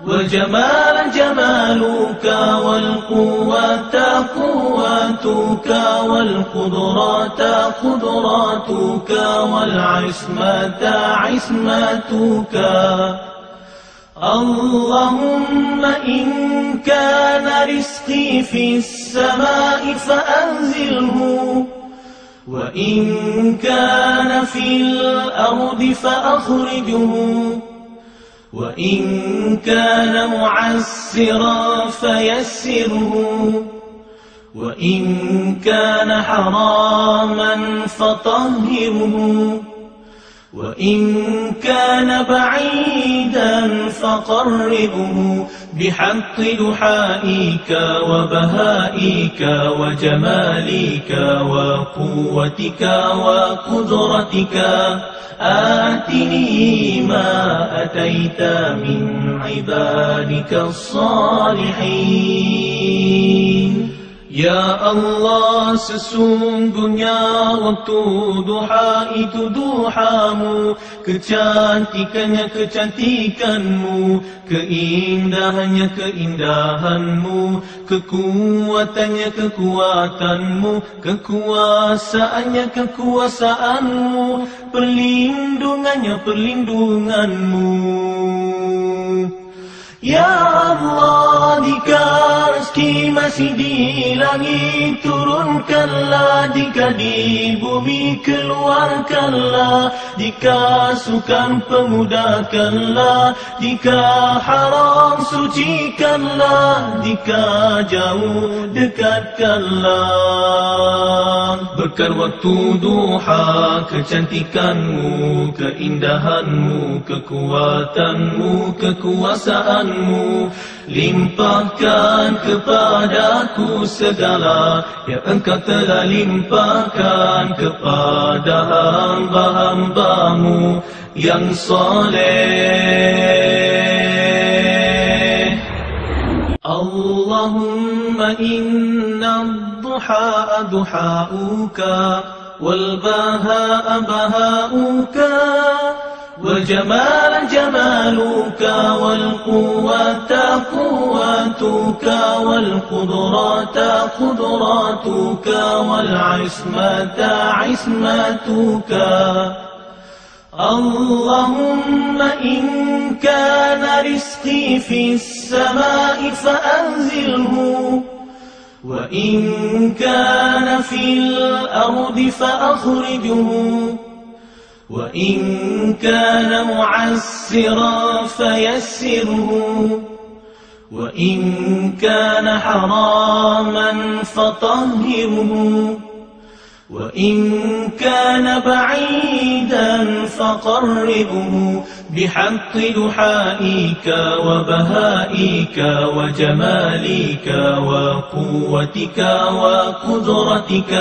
والجمال جمالك والقوة قوتك والقدرات قدراتك والعصمة عصمتك. اللهم إن كان رزقي في السماء فأنزله، وإن كان في الأرض فأخرجه، وإن كان معسرا فيسره، وإن كان حراما فطهره، وإن كان بعيدا فقربه بحق دحائك وبهائك وجمالك وقوتك وقدرتك. آتني ما أتيت من عبادك الصالحين. Ya Allah, sesungguhnya waktu duha itu duhamu, kecantikannya kecantikanmu, keindahannya keindahanmu, kekuatannya kekuatanmu, kekuasaannya kekuasaanmu, perlindungannya perlindunganmu. Ya Allah, jika rezeki masih di langit turunkanlah, jika di bumi keluarkanlah, jika sukar pemudahkanlah, jika haram sucikanlah, jika jauh dekatkanlah. Berkat waktu duha, kecantikanmu, keindahanmu, kekuatanmu, kekuasaanmu, limpahkan kepadaku segala yang Engkau telah limpahkan kepada hamba-hambamu yang soleh. Allahumma inna ad-duha duha'uka wal baha'a baha'uka والجمال جمالك والقوة قوتك والقدرات قدراتك والعصمة عصمتك. اللهم إن كان رزقي في السماء فأنزله، وإن كان في الأرض فأخرجه، وإن كان معسرا فيسره، وإن كان حراما فطهره، وإن كان بعيدا فقربه بحق دحائك وبهائك وجمالك وقوتك وقدرتك.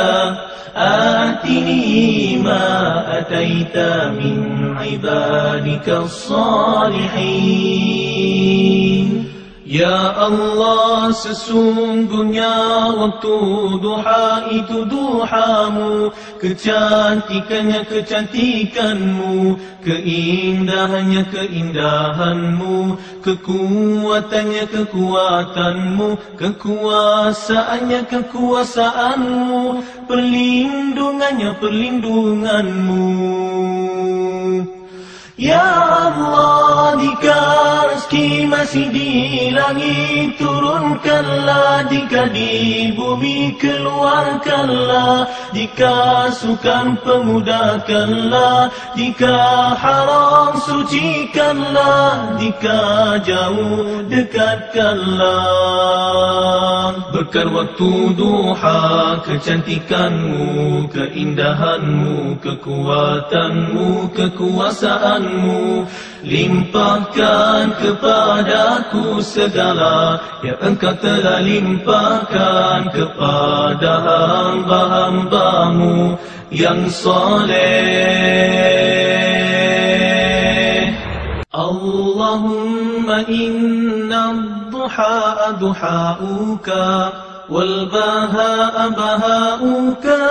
آتني ما أتيت من عبادك الصالحين. Ya Allah, sesungguhnya waktu duha itu duhamu, kecantikannya kecantikanmu, keindahannya keindahanmu, kekuatannya kekuatanmu, kekuasaannya kekuasaanmu, perlindungannya perlindunganmu. Ya Allah, jika rezeki masih di langit turunkanlah, jika di bumi keluarkanlah, jika sukar pemudahkanlah, jika haram sucikanlah, jika jauh dekatkanlah. Berkat waktu duha, kecantikanmu, keindahanmu, kekuatanmu, kekuasaanmu, limpahkan kepadaku segala yang Engkau telah limpahkan kepada hamba-hambamu yang soleh. Allahumma inna ad-duha duha'uka wal baha'a baha'uka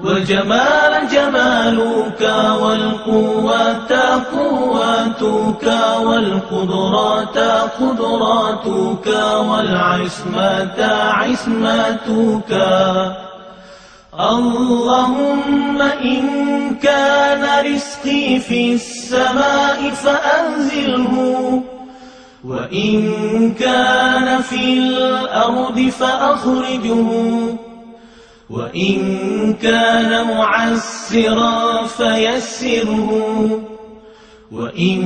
والجمال جمالك والقوة قوتك والقدرات قدراتك والعصمة عصمتك. اللهم إن كان رزقي في السماء فأنزله، وإن كان في الأرض فأخرجه، وإن كان معسرا فيسره، وإن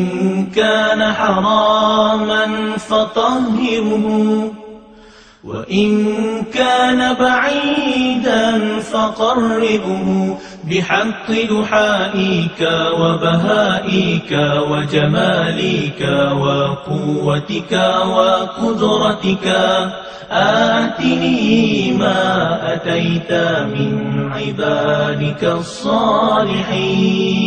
كان حراما فطهره، وإن كان بعيدا فقربه بحق دحائك وبهائك وجمالك وقوتك وقدرتك. آتني ما أتيت من عبادك الصالحين.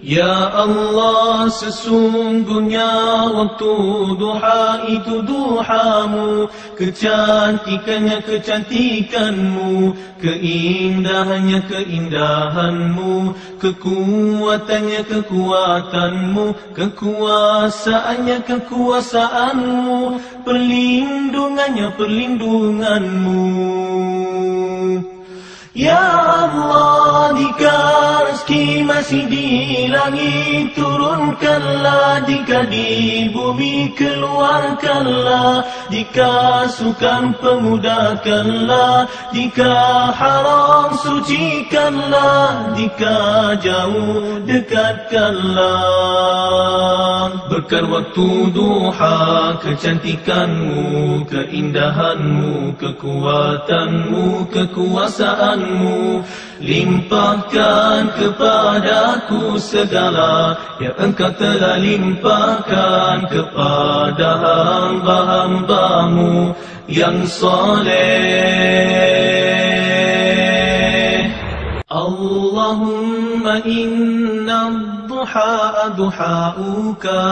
Ya Allah, sesungguhnya waktu duha itu duhamu, kecantikannya kecantikanmu, keindahannya keindahanmu, kekuatannya kekuatanmu, kekuasaannya kekuasaanmu, perlindungannya perlindunganmu. Ya Allah, jika rezeki masih di langit turunkanlah, jika di bumi keluarkanlah, jika sukar pemudahkanlah, jika haram sucikanlah, jika jauh dekatkanlah. Berkat waktu duha, kecantikanmu, keindahanmu, kekuatanmu, kekuasaanmu, limpahkan kepadaku segala yang Engkau telah limpahkan kepada hamba-hambamu yang soleh. Allahumma inna ad-duha duhauka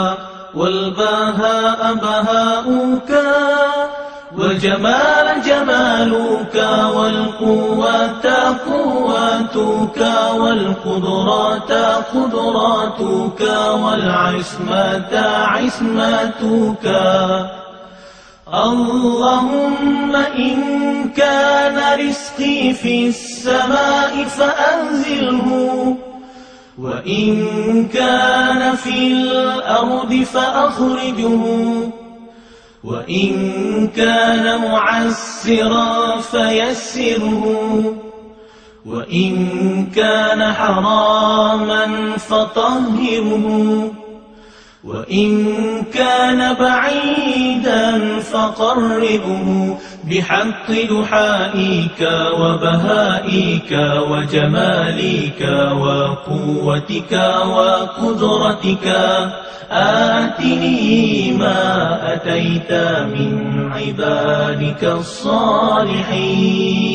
wal bahaa bahauka والجمال جمالك والقوة قوتك والقدرات قدراتك والعصمة عصمتك. اللهم إن كان رزقي في السماء فأنزله، وإن كان في الأرض فأخرجه، وإن كان معسرا فيسره، وإن كان حراما فطهره، وإن كان بعيدا فقربه بحق دحائك وبهائك وجمالك وقوتك وقدرتك. آتني ما أتيت من عبادك الصالحين.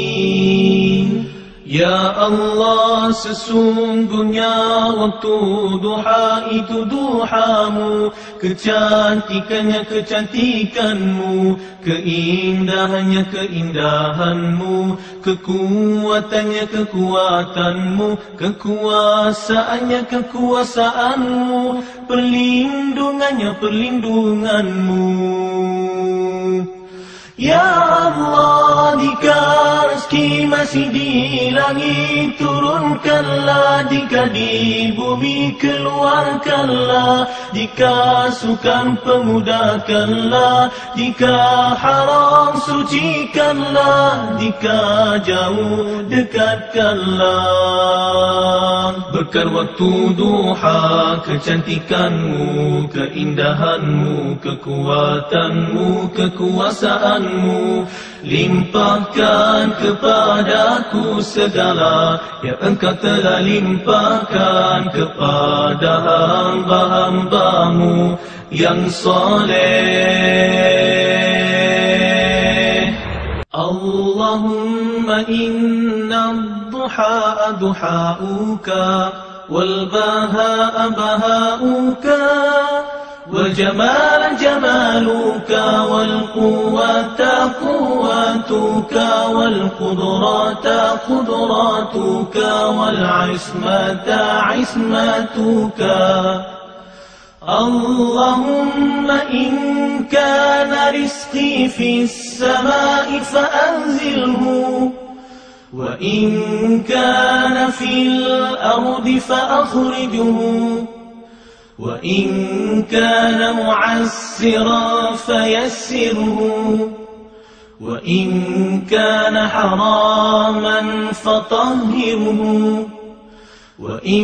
Ya Allah, sesungguhnya waktu duha itu duhamu, kecantikannya kecantikanmu, keindahannya keindahanmu, kekuatannya kekuatanmu, kekuasaannya kekuasaanmu, perlindungannya perlindunganmu. Ya Allah, jika rezeki masih di langit turunkanlah, jika di bumi keluarkanlah, jika sukar pemudahkanlah, jika haram sucikanlah, jika jauh dekatkanlah. Berkat waktu duha, kecantikanmu, keindahanmu, kekuatanmu, kekuasaanmu, limpahkan kepadaku segala yang Engkau telah limpahkan kepada hamba-hambamu yang soleh. Allahumma inna ad-duha duhauka wal bahaa bahauka والجمال جمالك والقوة قوتك والقدرات قدراتك والعصمة عصمتك اللهم إن كان رزقي في السماء فأنزله وإن كان في الأرض فأخرجه وإن كان معسرا فيسره وإن كان حراما فطهره وإن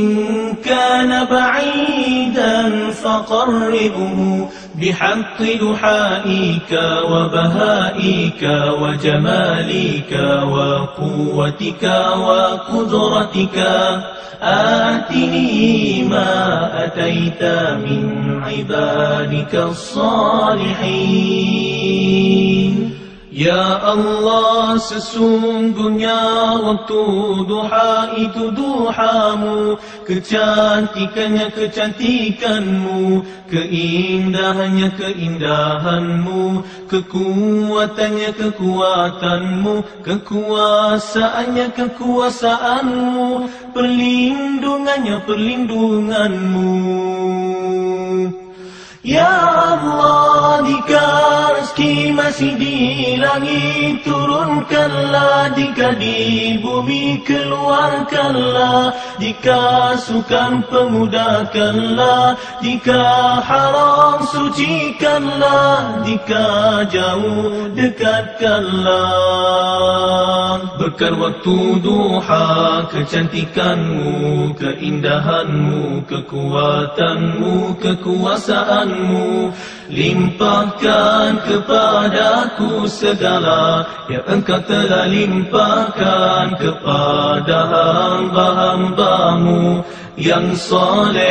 كان بعيدا فقربه بحق دحائك وبهائك وجمالك وقوتك وقدرتك آتني ما أتيت من عبادك الصالحين. Ya Allah, sesungguhnya waktu duha itu duhamu, kecantikannya kecantikanmu, keindahannya keindahanmu, kekuatannya kekuatanmu, kekuasaannya kekuasaanmu, perlindungannya perlindunganmu. Ya Allah, jika rezeki masih di langit turunkanlah, jika di bumi keluarkanlah, jika sukar pemudahkanlah, jika haram sucikanlah, jika jauh dekatkanlah. Berkat waktu duha, kecantikanmu, keindahanmu, kekuatanmu, kekuasaanmu, limpahkan kepadaku segala yang Engkau telah limpahkan kepada hamba-hambamu yang soleh.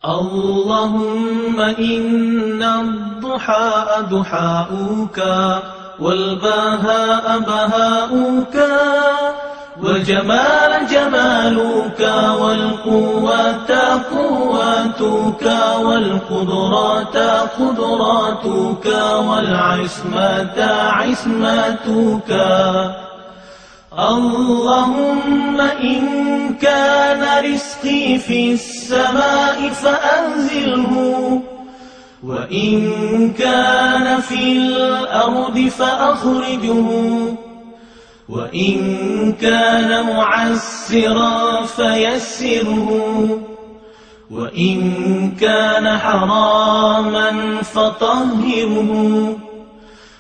Allahumma inna ad-duha duha'uka wal baha'a baha'uka والجمال جمالك والقوة قوتك والقدرات قدراتك والعصمة عصمتك اللهم إن كان رزقي في السماء فأنزله وإن كان في الأرض فأخرجه وإن كان معسرا فيسره وإن كان حراما فطهره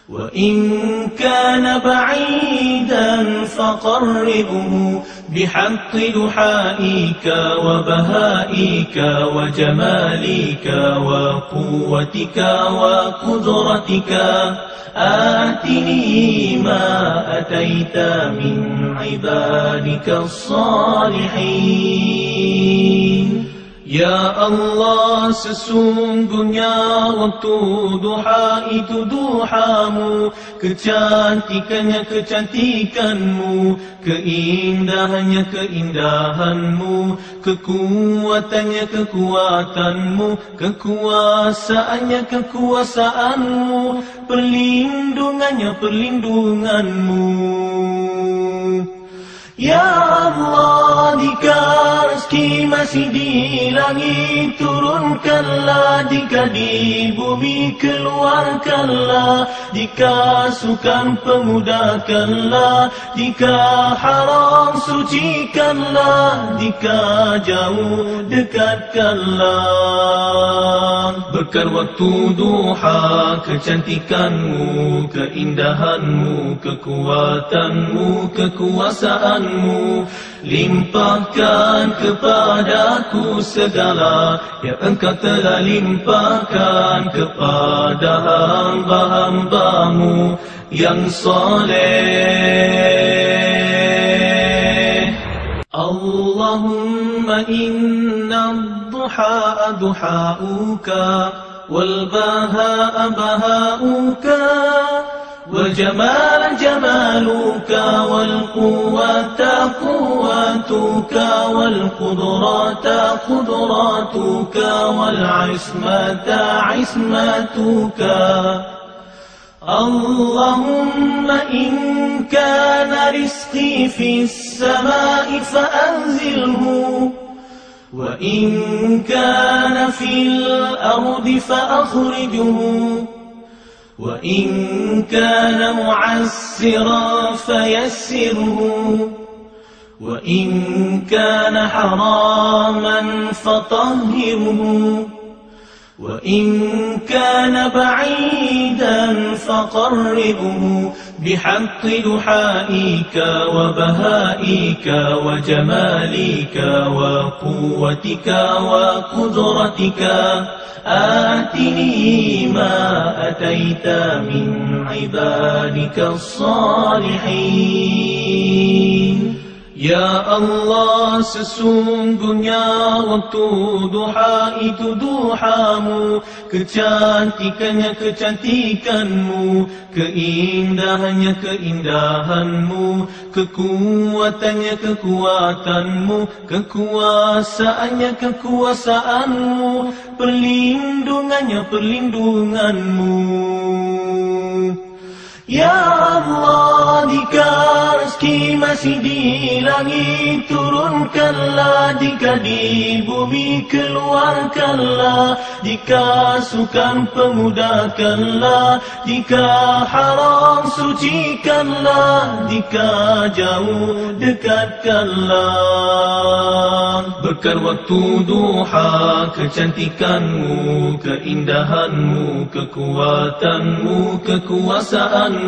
وإن كان بعيدا فقربه بحق دحائك وبهائك وجمالك وقوتك وقدرتك آتني ما أتيت من عبادك الصالحين. Ya Allah, sesungguhnya waktu duha itu duhamu, kecantikannya kecantikanmu, keindahannya keindahanmu, kekuatannya kekuatanmu, kekuasaannya kekuasaanmu, perlindungannya perlindunganmu. Ya Allah, jika rezeki masih di langit turunkanlah, jika di bumi keluarkanlah, jika sukar pemudahkanlah, jika haram sucikanlah, jika jauh dekatkanlah. Berkat waktu duha, kecantikanmu, keindahanmu, kekuatanmu, kekuasaanmu, limpahkan kepadaku segala yang Engkau telah limpahkan kepada hamba-hambamu yang soleh. Allahumma inna ad-duha duha'uka wal baha'a baha'uka والجمال جمالك والقوة قوتك والقدرات قدراتك والعصمة عصمتك. اللهم إن كان رزقي في السماء فأنزله، وإن كان في الأرض فأخرجه، وإن كان معسرا فيسره، وإن كان حراما فطهره، وإن كان بعيدا فقربه بحق دحائك وبهائك وجمالك وقوتك وقدرتك. آتني ما أتيت من عبادك الصالحين. Ya Allah, sesungguhnya waktu duha itu duhamu, kecantikannya kecantikanmu, keindahannya keindahanmu, kekuatannya kekuatanmu, kekuasaannya kekuasaanmu, perlindungannya perlindunganmu. Ya Allah, jika rezeki masih di langit turunkanlah, jika di bumi keluarkanlah, jika sukar pemudahkanlah, jika haram sucikanlah, jika jauh dekatkanlah. Berkat waktu duha, kecantikanmu, keindahanmu, kekuatanmu, kekuasaanmu,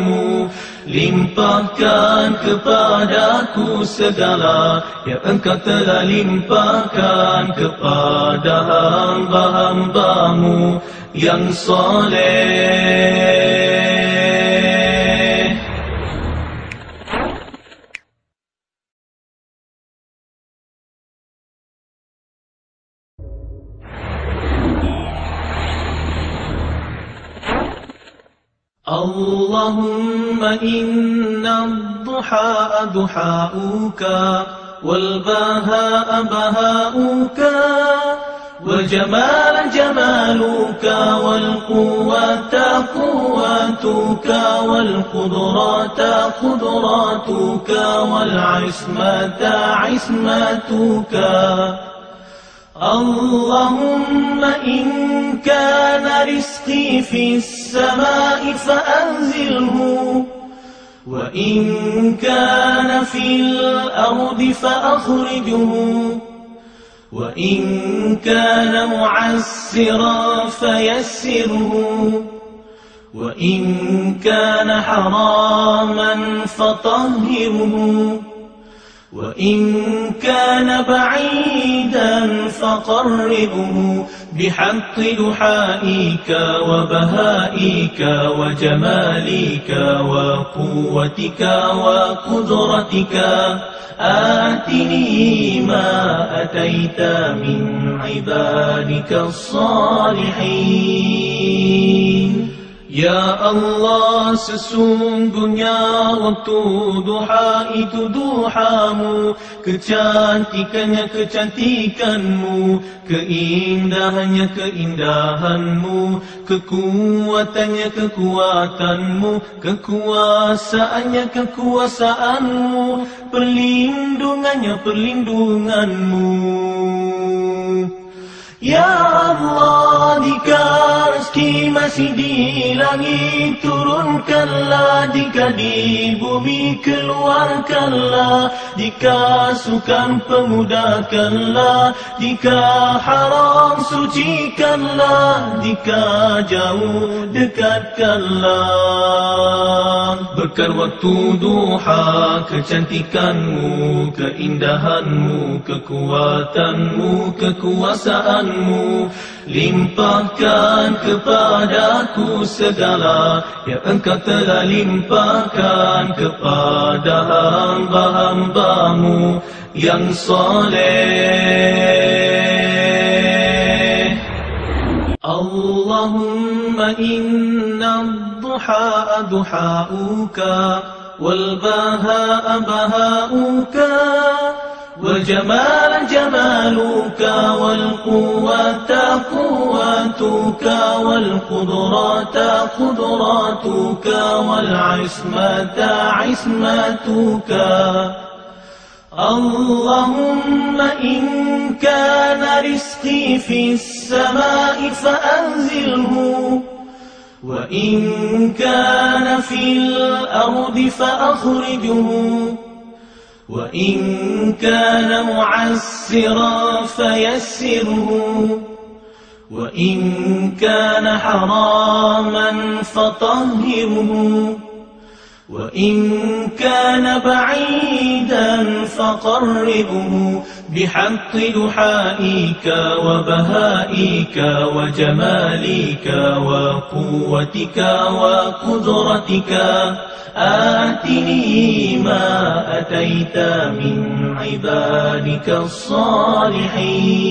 limpahkan kepadaku segala yang Engkau telah limpahkan kepada hamba-hambamu yang soleh. Allahumma inna ad-duha duhauka wal bahaa bahauka wal jamala jamaluka wal quwwata quwwatuka wal qudrata qudratuka wal ismata ismatuka. اللهم إن كان رزقي في السماء فأنزله، وإن كان في الأرض فأخرجه، وإن كان معسرا فيسره، وإن كان حراما فطهره، وإن كان بعيدا فقربه بحق دحائك وبهائك وجمالك وقوتك وقدرتك. آتني ما أتيت من عبادك الصالحين. Ya Allah, sesungguhnya waktu duha itu duhamu, kecantikannya kecantikanmu, keindahannya keindahanmu, kekuatannya kekuatanmu, kekuasaannya kekuasaanmu, perlindungannya perlindunganmu. Ya Allah, jika rezeki masih di langit turunkanlah, jika di bumi keluarkanlah, jika sukar pemudahkanlah, jika haram sucikanlah, jika jauh dekatkanlah. Berkat waktu duha, kecantikanmu, keindahanmu, kekuatanmu, kekuasaanmu, limpahkan kepadaku segala yang Engkau telah limpahkan kepada hamba-hambamu yang soleh. Allahumma inna الضحى ضحاؤك والبهاء بهاؤك والجمال جمالك والقوة قوتك والقدرات قدراتك والعصمة عصمتك. اللهم إن كان رزقي في السماء فأنزله وإن كان في الأرض فأخرجه وإن كان معسرا فيسره وإن كان حراما فطهره وإن كان بعيدا فقربه بحق دحائك وبهائك وجمالك وقوتك وقدرتك. آتني ما أتيت من عبادك الصالحين.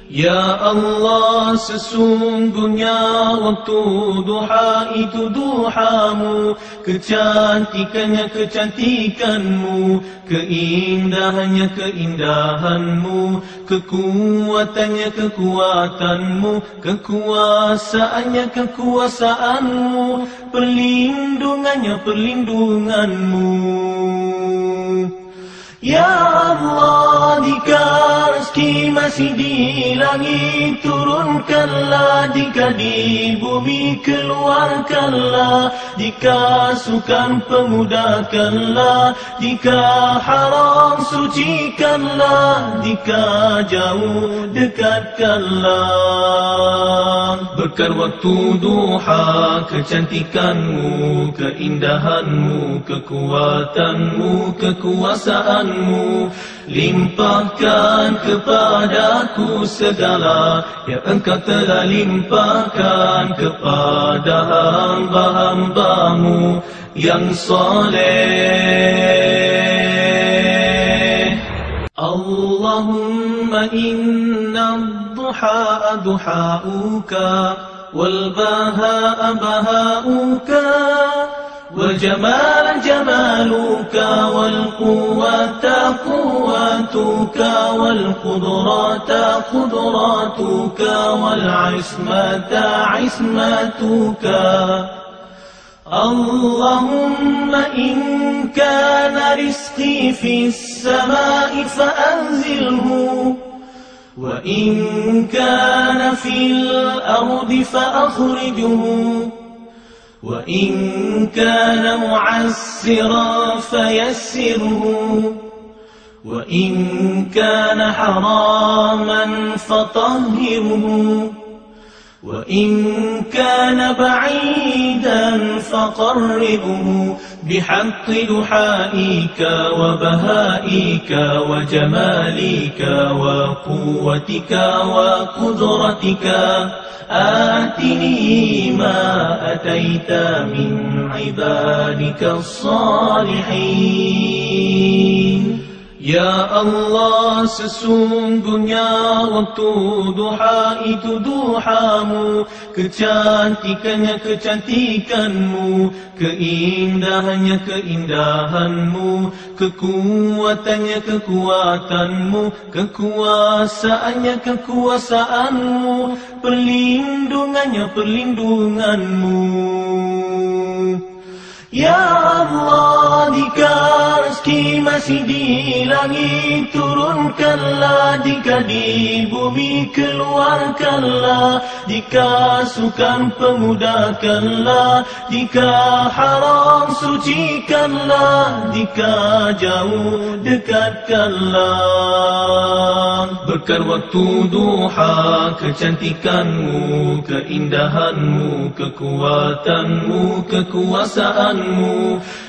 Ya Allah, sesungguhnya waktu duha itu duhamu, kecantikannya kecantikanmu, keindahannya keindahanmu, kekuatannya kekuatanmu, kekuasaannya kekuasaanmu, perlindungannya perlindunganmu. Ya Allah, jika rezeki masih di langit turunkanlah, jika di bumi keluarkanlah, jika sukan pemudahkanlah, jika haram sucikanlah, jika jauh dekatkanlah. Berkat waktu duha, kecantikanmu, keindahanmu, kekuatanmu, kekuasaan, limpahkan kepadaku segala yang Engkau telah limpahkan kepada hamba-hambamu yang saleh. Allahumma inna ad-duha duhauka wal bahaa bahauka والجمال جمالك والقوة قوتك والقدرات قدراتك والعصمة عصمتك. اللهم إن كان رزقي في السماء فأنزله وإن كان في الأرض فأخرجه وإن كان معسرا فيسره وإن كان حراما فطهره وإن كان بعيدا فقربه بحق دحائك وبهائك وجمالك وقوتك وقدرتك. آتني ما أتيت من عبادك الصالحين. Ya Allah, sesungguhnya waktu duha itu duhamu, kecantikannya kecantikanmu, keindahannya keindahanmu, kekuatannya kekuatanmu, kekuasaannya kekuasaanmu, perlindungannya perlindunganmu. Ya Allah, jika rezeki masih di langit turunkanlah, jika di bumi keluarkanlah, jika sukan pemudahkanlah, jika haram sucikanlah, jika jauh dekatkanlah. Berkat waktu duha, kecantikanmu, keindahanmu, kekuatanmu, kekuasaan,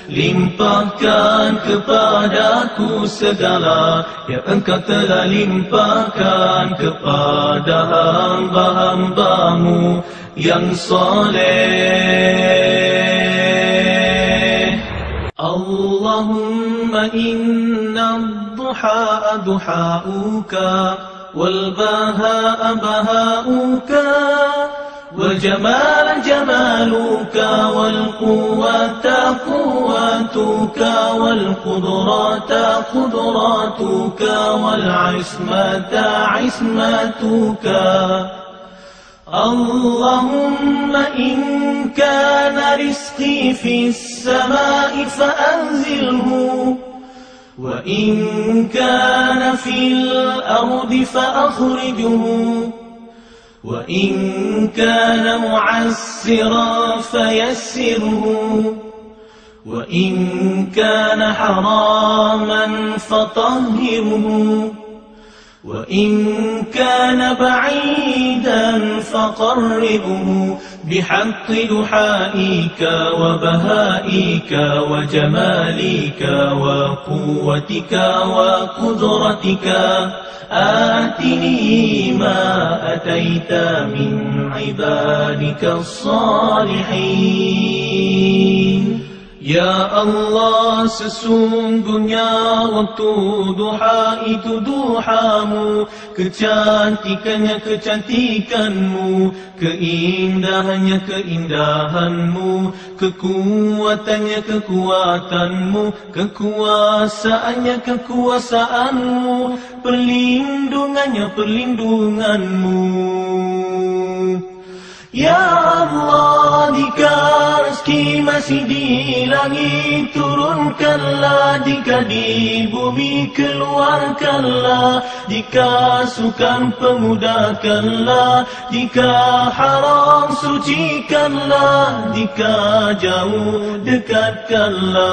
limpahkan kepadaku segala yang Engkau telah limpahkan kepada hamba-hambamu yang saleh. Allahumma inna ad-duha duhauka wal bahaa bahauka والجمال جمالك والقوة قوتك والقدرات قدراتك والعصمة عصمتك. اللهم إن كان رزقي في السماء فأنزله، وإن كان في الأرض فأخرجه، وإن كان معسرا فيسره، وإن كان حراما فطهره، وإن كان بعيدا فقربه بحق دحائك وبهائك وجمالك وقوتك وقدرتك. آتني ما أتيت من عبادك الصالحين. Ya Allah, sesungguhnya waktu duha itu duhamu, kecantikannya kecantikanmu, keindahannya keindahanmu, kekuatannya kekuatanmu, kekuasaannya kekuasaanmu, perlindungannya perlindunganmu. Ya Allah, jika rezeki masih di langit turunkanlah, jika di bumi keluarkanlah, jika sukar pemudahkanlah, jika haram sucikanlah, jika jauh dekatkanlah.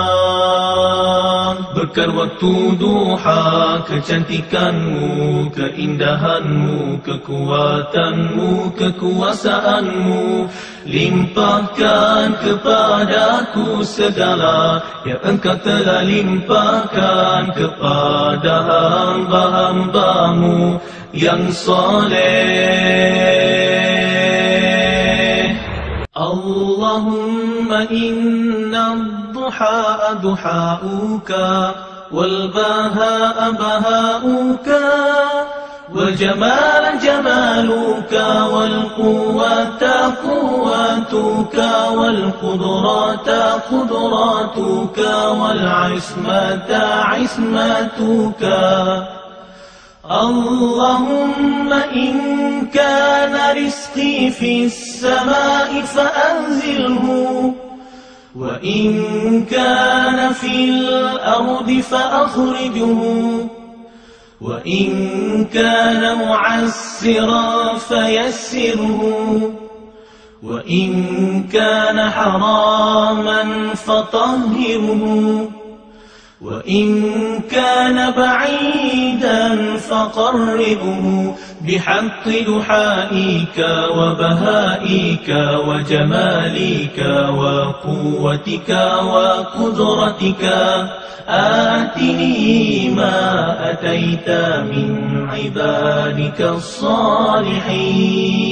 Berkat waktu duha, kecantikanmu, keindahanmu, kekuatanmu, kekuasaan, limpahkan kepadaku segala yang Engkau telah limpahkan kepada hamba-hambamu yang soleh. Allahumma inna ad-duha duha'uka wal baha'a baha'uka والجمال جمالك والقوة قوتك والقدرات قدراتك والعصمة عصمتك. اللهم إن كان رزقي في السماء فأنزله، وإن كان في الأرض فأخرجه، وإن كان معسرا فيسره، وإن كان حراما فطهره، وإن كان بعيدا فقربه بحق دحائك وبهائك وجمالك وقوتك وقدرتك. آتني ما أتيت من عبادك الصالحين.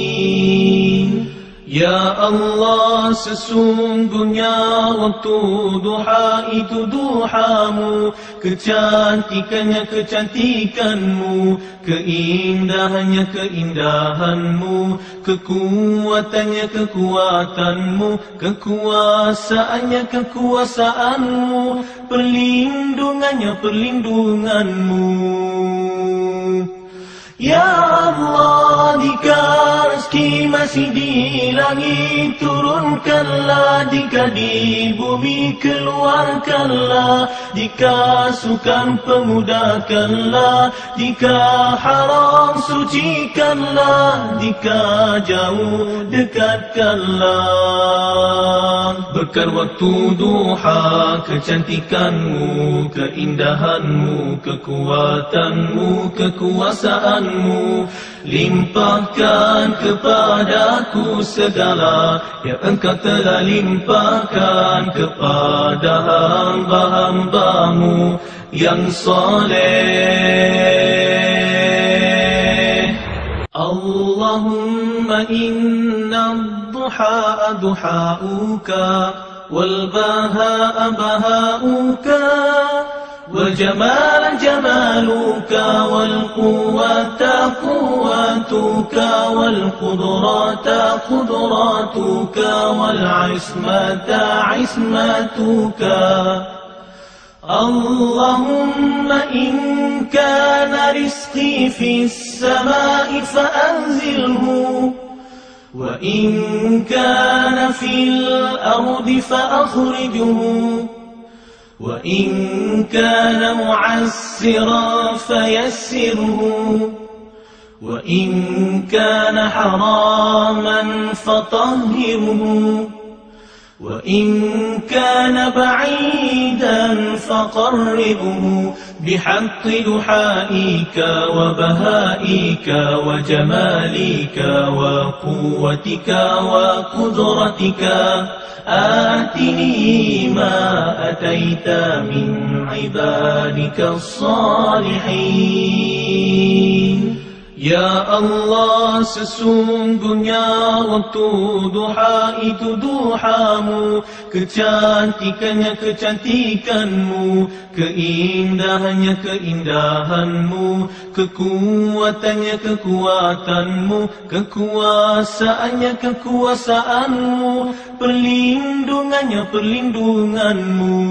Ya Allah, sesungguhnya waktu duha itu duhamu, kecantikannya kecantikanmu, keindahannya keindahanmu, kekuatannya kekuatanmu, kekuasaannya kekuasaanmu, perlindungannya perlindunganmu. Ya Allah, jika rezeki masih di langit turunkanlah, jika di bumi keluarkanlah, jika sukar pemudahkanlah, jika haram sucikanlah, jika jauh dekatkanlah. Berkat waktu duha, kecantikanmu, keindahanmu, kekuatanmu, kekuasaan, limpahkan kepadaku segala yang Engkau telah limpahkan kepada hamba-hambamu yang soleh. Allahumma inna ad-duha duha'uka wal baha'a baha'uka والجمال جمالك والقوة قوتك قوتك والقدرات قدراتك والعصمة عصمتك. اللهم إن كان رزقي في السماء فأنزله، وإن كان في الأرض فأخرجه، وإن كان معسرا فيسره، وإن كان حراما فطهره، وإن كان بعيدا فقربه بحق دحائك وبهائك وجمالك وقوتك وقدرتك. آتني ما أتيت من عبادك الصالحين. Ya Allah, sesungguhnya waktu duha itu duhamu, kecantikannya kecantikanmu, keindahannya keindahanmu, kekuatannya kekuatanmu, kekuasaannya kekuasaanmu, perlindungannya perlindunganmu.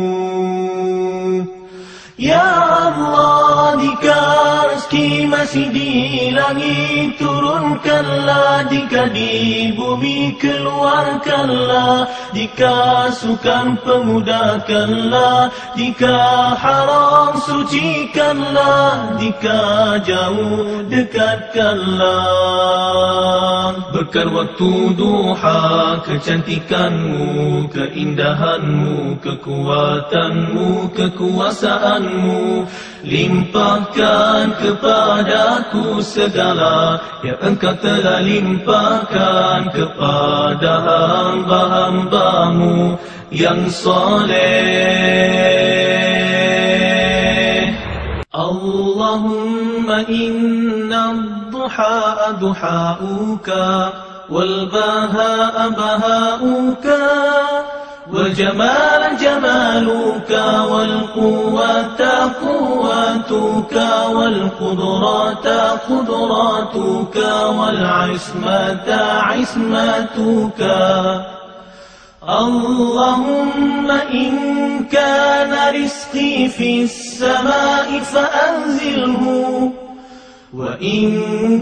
Ya Allah, jika rezeki masih di langit turunkanlah, jika di bumi keluarkanlah, jika sukar pemudahkanlah, jika haram sucikanlah, jika jauh dekatkanlah. Berkat waktu duha, kecantikanmu, keindahanmu, kekuatanmu, kekuasaanmu, limpahkan kepadaku segala yang Engkau telah limpahkan kepada hamba-hambamu yang soleh. Allahumma inna ad-duha duha'uka wal baha'a baha'uka والجمال جمالك والقوة قوتك والقدرات قدراتك والعصمة عصمتك. اللهم إن كان رزقي في السماء فأنزله، وإن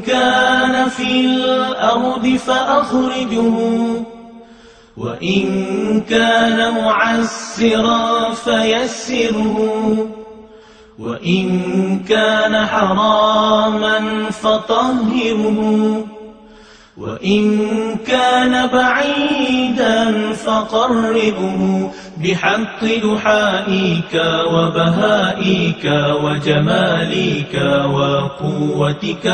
كان في الأرض فأخرجه، وإن كان معسرا فيسره، وإن كان حراما فطهره، وإن كان بعيدا فقربه بحق دحائك وبهائك وجمالك وقوتك.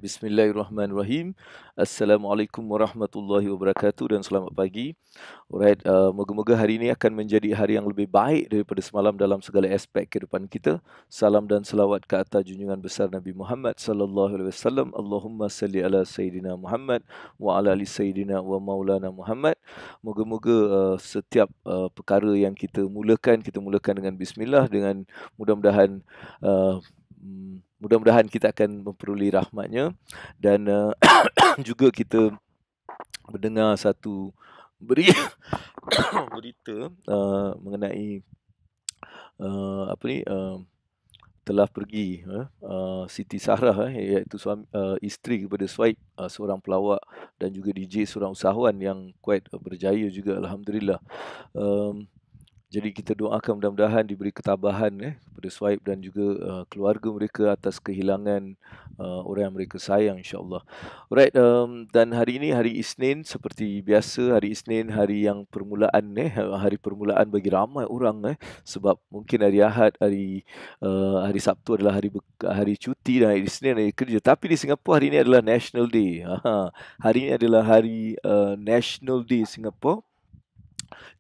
Bismillahirrahmanirrahim. Assalamualaikum warahmatullahi wabarakatuh dan selamat pagi. Alright, moga-moga hari ini akan menjadi hari yang lebih baik daripada semalam dalam segala aspek kehidupan kita. Salam dan selawat ke atas junjungan besar Nabi Muhammad sallallahu alaihi wasallam. Allahumma salli ala sayyidina Muhammad wa ala ali sayyidina wa maulana Muhammad. Moga-moga setiap perkara yang kita mulakan dengan bismillah, dengan mudah-mudahan uh, mudah-mudahan kita akan memperoleh rahmatnya, dan juga kita mendengar satu berita mengenai telah pergi Siti Sarah, iaitu isteri kepada Swaib, seorang pelawak dan juga DJ, seorang usahawan yang quite berjaya juga, alhamdulillah. Jadi kita doakan mudah-mudahan diberi ketabahan kepada Swaib dan juga keluarga mereka atas kehilangan orang yang mereka sayang, insya-Allah. Alright, dan hari ini hari Isnin, seperti biasa hari Isnin hari yang permulaan, hari permulaan bagi ramai orang, sebab mungkin hari Ahad, hari Sabtu adalah hari cuti dan hari Isnin hari kerja. Tapi di Singapura hari ini adalah National Day. Hari ini adalah hari National Day Singapura.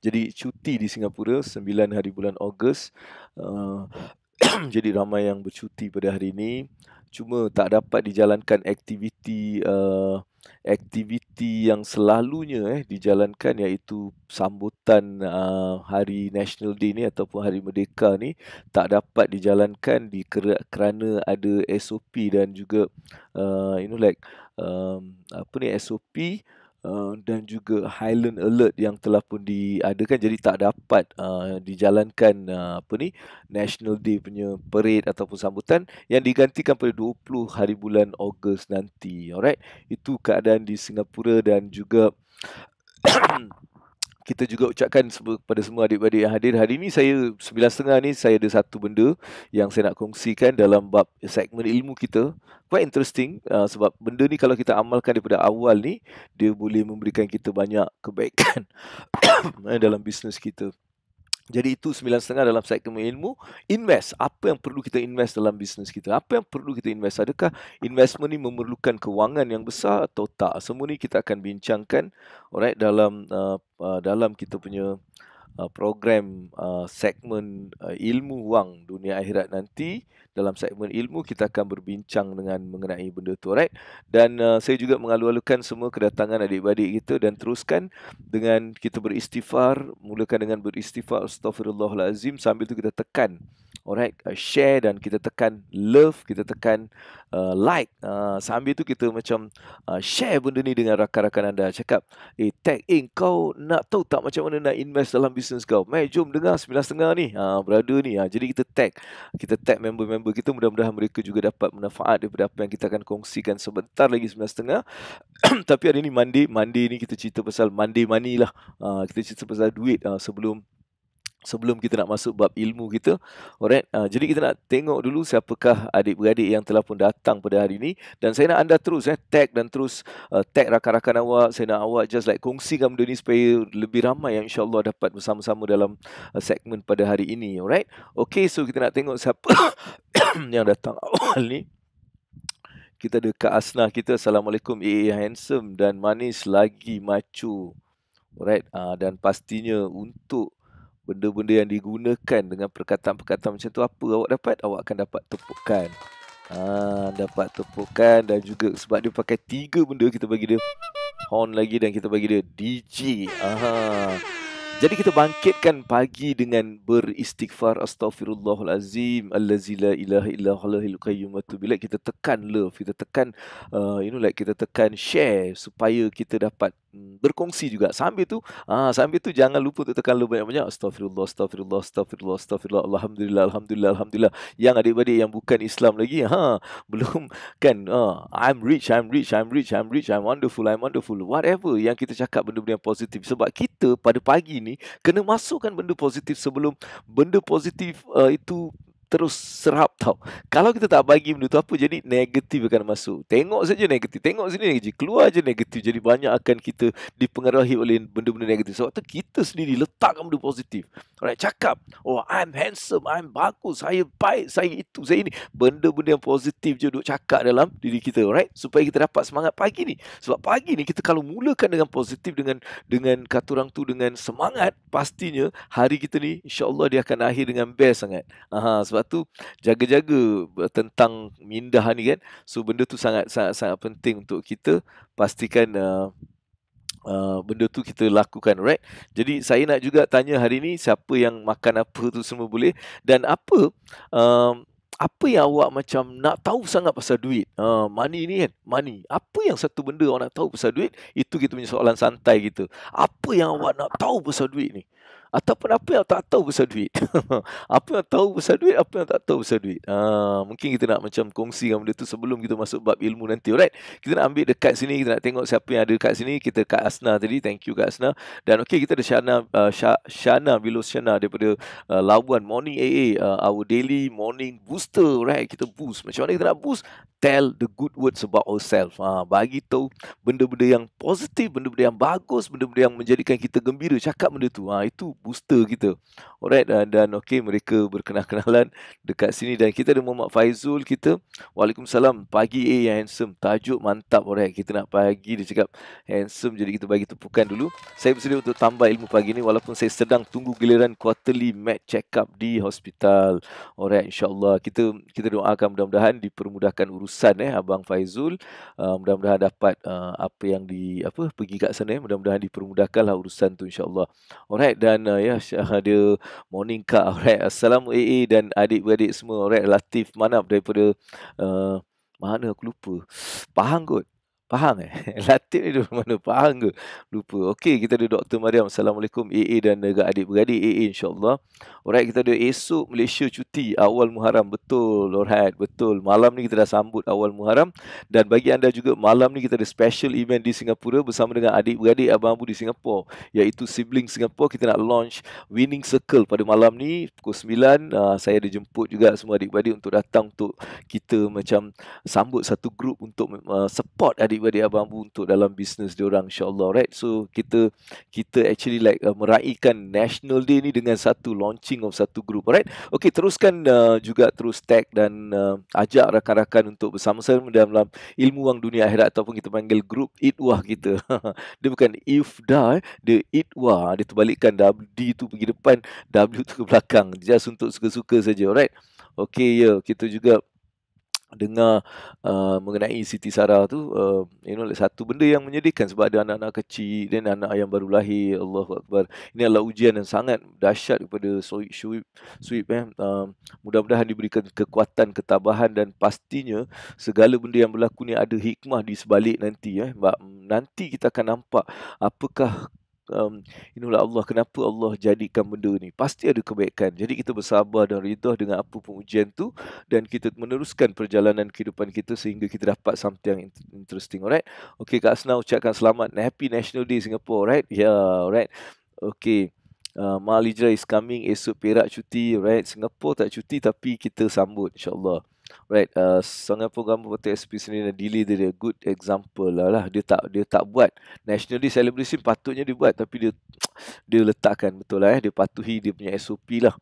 Jadi cuti di Singapura 9 hari bulan Ogos. Jadi ramai yang bercuti pada hari ini. Cuma tak dapat dijalankan aktiviti yang selalunya dijalankan, iaitu sambutan hari National Day ni ataupun Hari Merdeka ni tak dapat dijalankan kerana ada SOP dan juga SOP dan juga Highland Alert yang telah pun diadakan, jadi tak dapat dijalankan National Day punya parade ataupun sambutan, yang digantikan pada 20 hari bulan Ogos nanti. Alright, itu keadaan di Singapura. Dan juga kita juga ucapkan kepada semua adik-adik yang hadir. Hari ini saya 9.30 ni saya ada satu benda yang saya nak kongsikan dalam bab segmen ilmu kita. Quite interesting, sebab benda ni kalau kita amalkan daripada awal ni, dia boleh memberikan kita banyak kebaikan dalam bisnes kita. Jadi itu 9.30 dalam segmen ilmu. Invest. Apa yang perlu kita invest dalam bisnes kita? Apa yang perlu kita invest? Adakah investment ni memerlukan kewangan yang besar atau tak? Semua ni kita akan bincangkan, alright, dalam kita punya program segmen ilmu wang dunia akhirat nanti. Dalam segmen ilmu kita akan berbincang mengenai benda tu, alright. Dan saya juga mengalu-alukan semua kedatangan adik-adik kita, dan teruskan dengan kita beristighfar. Mulakan dengan beristighfar, astaghfirullahalazim, sambil tu kita tekan, alright, share, dan kita tekan love, kita tekan like. Sambil tu kita macam share benda ni dengan rakan-rakan anda. Cakap, tag, kau nak tahu tak macam mana nak invest dalam bisnes kau? Jom dengar 9.30 ni, brother ni. Jadi kita tag member-member kita, mudah-mudahan mereka juga dapat manfaat daripada apa yang kita akan kongsikan sebentar lagi 9.30. Tapi hari ni Monday ni kita cerita pasal Monday money lah. Kita cerita pasal duit sebelum kita nak masuk bab ilmu kita. Alright, jadi kita nak tengok dulu siapakah adik-beradik yang telah pun datang pada hari ini. Dan saya nak anda terus tag, dan terus tag rakan-rakan awak. Saya nak awak just kongsikan benda ni supaya lebih ramai yang insya-Allah dapat bersama-sama dalam segmen pada hari ini. Alright, okay, so kita nak tengok siapa yang datang awal ni. Kita ada Kak Asnah kita. Assalamualaikum. Handsome dan manis lagi macho. Alright, dan pastinya untuk benda-benda yang digunakan dengan perkataan-perkataan macam tu, apa awak dapat? Awak akan dapat tepukan. Dapat tepukan. Dan juga sebab dia pakai 3 benda, kita bagi dia horn lagi, dan kita bagi dia DJ. Jadi kita bangkitkan pagi dengan beristighfar, astaghfirullahalazim, allazi la ilaha illa huwal qayyum wa atubu ilaih. Kita tekan love, kita tekan kita tekan share supaya kita dapat berkongsi juga. Sambil tu jangan lupa untuk tekan love banyak-banyak. Astaghfirullah, alhamdulillah. Yang adik-adik yang bukan Islam lagi, belum kan, I'm rich, I'm wonderful. Whatever yang kita cakap, benda-benda yang positif. Sebab kita pada pagi ni kena masukkan benda positif sebelum benda positif itu terus serap tau. Kalau kita tak bagi benda tu apa jadi negatif akan masuk. Tengok saja negatif. Tengok sini negatif. Keluar je negatif. Jadi banyak akan kita dipengaruhi oleh benda-benda negatif. Sebab tu kita sendiri letakkan benda positif. Alright, cakap, oh I'm handsome, I'm bagus, saya baik, saya itu, saya ini. Benda-benda yang positif je duk cakap dalam diri kita, alright? Supaya kita dapat semangat pagi ni. Sebab pagi ni kita kalau mulakan dengan positif, dengan kata orang tu dengan semangat, pastinya hari kita ni insya-Allah dia akan akhir dengan best sangat. Sebab tu jaga-jaga tentang mindah ni kan. So benda tu sangat penting untuk kita pastikan benda tu kita lakukan, right? Jadi saya nak juga tanya hari ni siapa yang makan apa tu semua boleh, dan apa yang awak macam nak tahu sangat pasal duit? Money ni kan, money. Apa yang satu benda awak nak tahu pasal duit? Itu kita punya soalan santai kita. Apa yang awak nak tahu pasal duit ni? Ataupun apa yang tak tahu pasal duit? Apa yang tahu pasal duit, apa yang tak tahu pasal duit? Mungkin kita nak macam kongsikan benda tu sebelum kita masuk bab ilmu nanti, alright? Kita nak ambil dekat sini, kita nak tengok siapa yang ada dekat sini. Kita Kak Asna tadi, thank you Kak Asna. Dan okey, kita ada Shana Biloshana daripada Labuan. Morning AA, our daily morning booster, right? Kita boost. Macam mana kita nak boost? Tell the good words about ourselves. Bagi tahu benda-benda yang positif, benda-benda yang bagus, benda-benda yang menjadikan kita gembira. Cakap benda tu. Itu booster kita. Alright, dan okey, mereka berkenal-kenalan dekat sini. Dan kita ada Muhammad Faizul kita. Waalaikumsalam. Pagi yang handsome. Tajuk mantap. Alright, kita nak pagi dia cakap handsome. Jadi kita bagi tepukan dulu. Saya bersedia untuk tambah ilmu pagi ni walaupun saya sedang tunggu giliran quarterly med check up di hospital. Alright, insyaAllah kita doakan mudah-mudahan dipermudahkan urusan Abang Faizul. Mudah-mudahan dapat apa yang pergi kat sana. Mudah-mudahan dipermudahkanlah urusan tu insyaAllah. Alright, dan ada morning Kak. Alright, Assalamualaikum AA dan adik-beradik semua. Alright, Latif Manap daripada mana aku lupa. Pahang kot. Pahang Latif ni dari mana? Pahang ke? Lupa. Okey, kita ada Dr. Mariam. Assalamualaikum AA dan adik-beradik AA insyaAllah. Alright, kita ada esok Malaysia cuti awal Muharram. Betul. Alright, betul. Malam ni kita dah sambut awal Muharram. Dan bagi anda juga, malam ni kita ada special event di Singapura bersama dengan adik-beradik Abang Abu di Singapura, iaitu Sibling Singapore. Kita nak launch Winning Circle pada malam ni pukul 9. Saya ada jemput juga semua adik-beradik untuk datang untuk kita macam sambut satu grup untuk support adik-beradik Abang Abu untuk dalam bisnes diorang insyaAllah, right? So kita actually like meraihkan National Day ni dengan satu launching of satu grup, right? Okay, teruskan juga terus tag dan ajak rakan-rakan untuk bersama-sama dalam ilmu wang dunia akhirat, ataupun kita panggil grup Itwah kita. Dia bukan Ifda, dia Itwah. Dia terbalikkan D tu pergi depan, W tu ke belakang, just untuk suka-suka saja, right? Okay, kita juga dengar mengenai Siti Sarah tu, satu benda yang menyedihkan sebab ada anak-anak kecil dan anak yang baru lahir. Allahu Akbar. Ini adalah ujian yang sangat dahsyat kepada Suib. Mudah-mudahan diberikan kekuatan, ketabahan, dan pastinya segala benda yang berlaku ni ada hikmah di sebalik nanti. Sebab nanti kita akan nampak apakah inilah Allah, kenapa Allah jadikan benda ni. Pasti ada kebaikan. Jadi kita bersabar dan redha dengan apa pun ujian tu, dan kita meneruskan perjalanan kehidupan kita sehingga kita dapat something yang interesting. Alright. Okay, Kak Asna ucapkan selamat Happy National Day Singapore. Alright. Alright. Okay. Mal Ijra is coming. Esok Perak cuti. Alright. Singapore tak cuti tapi kita sambut insyaAllah. Right, Singapore gambar Hotel SP sendiri dan delay dia good example lah. Dia tak buat National Day celebration, patutnya dia buat tapi dia letakkan betul lah. Dia patuhi dia punya SOP lah.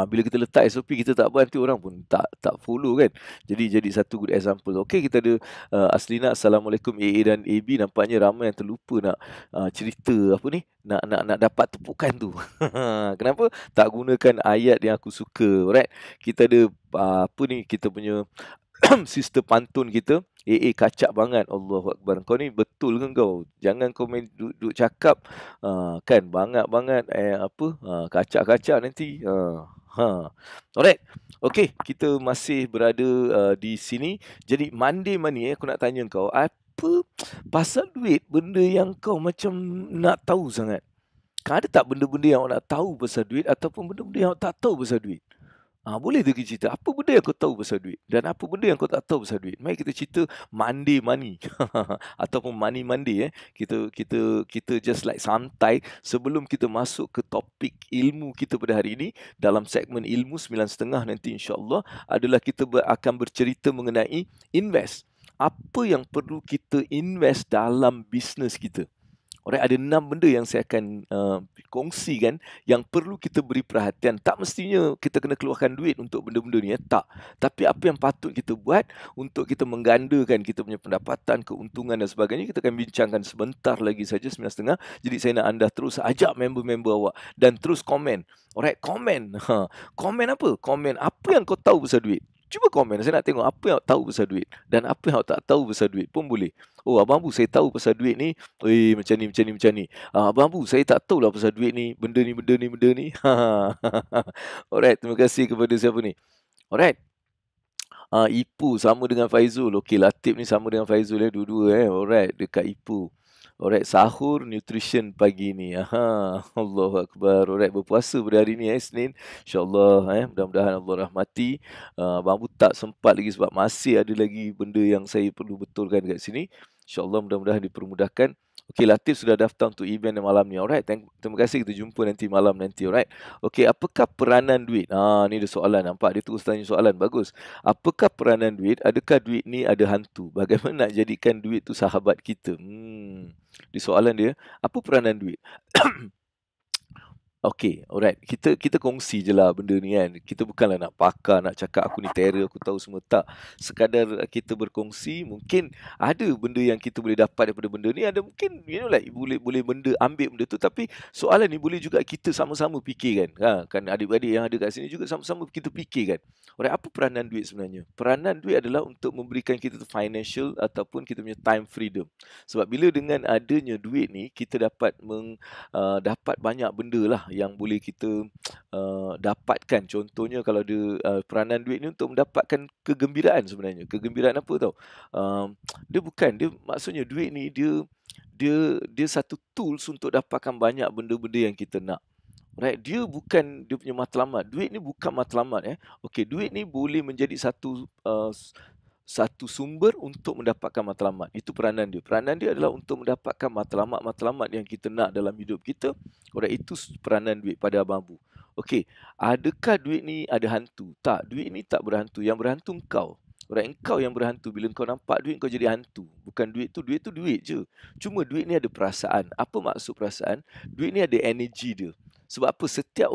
Bila kita letak SOP, kita tak buat, nanti orang pun tak follow kan. Jadi satu good example. Okay, kita ada Aslina. Assalamualaikum AA dan AB. Nampaknya ramai yang terlupa nak cerita apa ni, nak dapat tepukan tu. Kenapa tak gunakan ayat yang aku suka, right? Kita ada kita punya sistem pantun kita. AA kacak banget. Allahu Akbar. Kau ni betul ke kau? Jangan kau main duduk cakap kan banget kacak-kacak nanti. Alright. Okay, kita masih berada di sini. Jadi Monday ni aku nak tanya kau, apa pasal duit benda yang kau macam nak tahu sangat? Ada tak benda-benda yang awak nak tahu pasal duit, ataupun benda-benda yang awak tak tahu pasal duit? Boleh tu kita cerita, apa benda yang kau tahu pasal duit dan apa benda yang kau tak tahu pasal duit. Mari kita cerita Monday money ataupun money Monday. Kita just like santai sebelum kita masuk ke topik ilmu kita pada hari ini. Dalam segmen ilmu 9.30 nanti insya-Allah adalah kita akan bercerita mengenai invest. Apa yang perlu kita invest dalam bisnes kita? Alright, ada 6 benda yang saya akan kongsikan yang perlu kita beri perhatian. Tak mestinya kita kena keluarkan duit untuk benda-benda ni, tak. Tapi apa yang patut kita buat untuk kita menggandakan kita punya pendapatan, keuntungan dan sebagainya, kita akan bincangkan sebentar lagi saja 9.30. Jadi saya nak anda terus ajak member-member awak dan terus komen. Alright, komen. Komen apa? Komen apa yang kau tahu pasal duit. Cuba komen, saya nak tengok apa yang awak tahu pasal duit dan apa yang awak tak tahu pasal duit pun boleh. Oh, Abang Abu, saya tahu pasal duit ni. Macam ni. Abang Abu, saya tak tahu lah pasal duit ni. Benda ni. Alright, terima kasih kepada siapa ni. Alright. Ipu sama dengan Faizul. Okey, Latif ni sama dengan Faizul dua-dua Alright, dekat Ipu. Alright, sahur nutrition pagi ni. Allahu Akbar. Alright, berpuasa pada hari ni Isnin. InsyaAllah mudah-mudahan Allah rahmati. Abang Abu tak sempat lagi sebab masih ada lagi benda yang saya perlu betulkan kat sini. InsyaAllah mudah-mudahan dipermudahkan. Okey, Latif sudah daftar untuk event malam ni. Alright, terima kasih. Kita jumpa nanti malam nanti. Alright. Okey, apakah peranan duit? Ni ada soalan. Nampak dia terus tanya soalan. Bagus. Apakah peranan duit? Adakah duit ni ada hantu? Bagaimana nak jadikan duit tu sahabat kita? Di soalan dia, apa peranan duit? Okey, alright. Kita kongsi je lah benda ni kan. Kita bukanlah nak pakar, nak cakap aku ni terror, aku tahu semua. Tak. Sekadar kita berkongsi, mungkin ada benda yang kita boleh dapat daripada benda ni. Ada mungkin, boleh benda, ambil benda tu. Tapi soalan ni boleh juga kita sama-sama fikirkan. Kan adik-adik yang ada kat sini juga sama-sama kita fikirkan. Alright, apa peranan duit sebenarnya? Peranan duit adalah untuk memberikan kita financial ataupun kita punya time freedom. Sebab bila dengan adanya duit ni, kita dapat dapat banyak benda lah yang boleh kita dapatkan. Contohnya kalau ada peranan duit ni untuk mendapatkan kegembiraan sebenarnya. Kegembiraan apa tau? Dia maksudnya duit ni dia satu tools untuk dapatkan banyak benda-benda yang kita nak. Right, dia bukan dia punya matlamat. Duit ni bukan matlamat Okey, duit ni boleh menjadi satu sumber untuk mendapatkan matlamat. Itu peranan dia. Peranan dia adalah untuk mendapatkan matlamat-matlamat yang kita nak dalam hidup kita. Alright, itu peranan duit pada Abang Abu. Okey, adakah duit ni ada hantu? Tak, duit ni tak berhantu. Yang berhantu engkau. Alright, engkau yang berhantu. Bila kau nampak duit, kau jadi hantu. Bukan duit tu duit je. Cuma duit ni ada perasaan. Apa maksud perasaan? Duit ni ada energi dia. Sebab apa? Setiap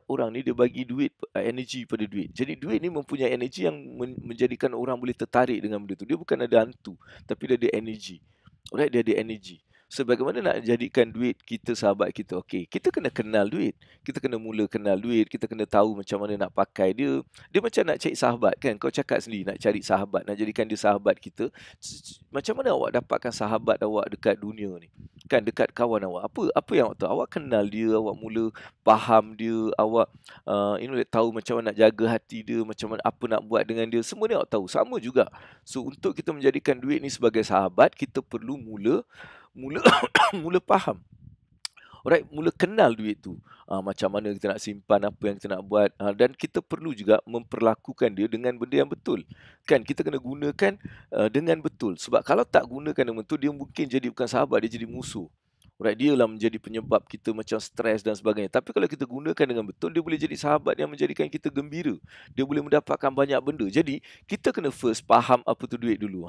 orang ni dia bagi duit, energi pada duit. Jadi duit ni mempunyai energi yang menjadikan orang boleh tertarik dengan benda tu. Dia bukan ada hantu, tapi dia ada energi. Alright, dia ada energi. So, bagaimana nak jadikan duit kita sahabat kita? Okey, kita kena kenal duit. Kita kena mula kenal duit. Kita kena tahu macam mana nak pakai dia. Dia macam nak cari sahabat kan? Kau cakap sendiri nak cari sahabat, nak jadikan dia sahabat kita. Macam mana awak dapatkan sahabat awak dekat dunia ni? Kan, dekat kawan awak. Apa yang awak tahu? Awak kenal dia, awak mula faham dia, awak tahu macam mana nak jaga hati dia, macam mana apa nak buat dengan dia. Semua ni awak tahu. Sama juga. So, untuk kita menjadikan duit ni sebagai sahabat, kita perlu mula faham. Alright, mula kenal duit tu. Macam mana kita nak simpan, apa yang kita nak buat. Dan kita perlu juga memperlakukan dia dengan benda yang betul. Kan, kita kena gunakan dengan betul. Sebab kalau tak gunakan dengan betul, dia mungkin jadi bukan sahabat, dia jadi musuh. Alright, dia lah menjadi penyebab kita macam stres dan sebagainya. Tapi kalau kita gunakan dengan betul, dia boleh jadi sahabat yang menjadikan kita gembira. Dia boleh mendapatkan banyak benda. Jadi, kita kena first faham apa tu duit dulu.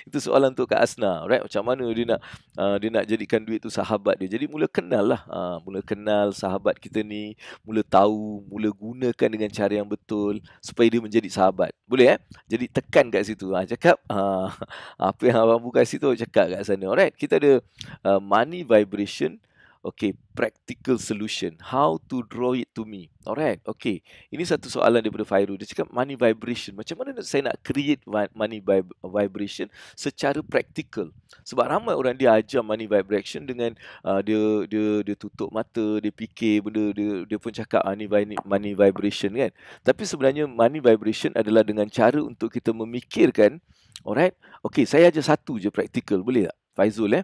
Itu soalan untuk Kak Asna. Alright, macam mana dia nak jadikan duit tu sahabat dia. Jadi, mula kenal lah. Mula kenal sahabat kita ni. Mula tahu, mula gunakan dengan cara yang betul supaya dia menjadi sahabat. Boleh Jadi, tekan kat situ. Cakap, apa yang Abang buka situ, cakap kat sana. Alright, kita ada money vibration. Okay, practical solution. How to draw it to me. Alright, okay. Ini satu soalan daripada Fairul. Dia cakap money vibration. Macam mana saya nak create money vibration secara practical? Sebab ramai orang dia ajar money vibration dengan dia tutup mata, dia fikir benda, dia pun cakap ni money vibration kan. Tapi sebenarnya money vibration adalah dengan cara untuk kita memikirkan. Alright, okay, saya ajar satu je practical. Boleh tak? Faizul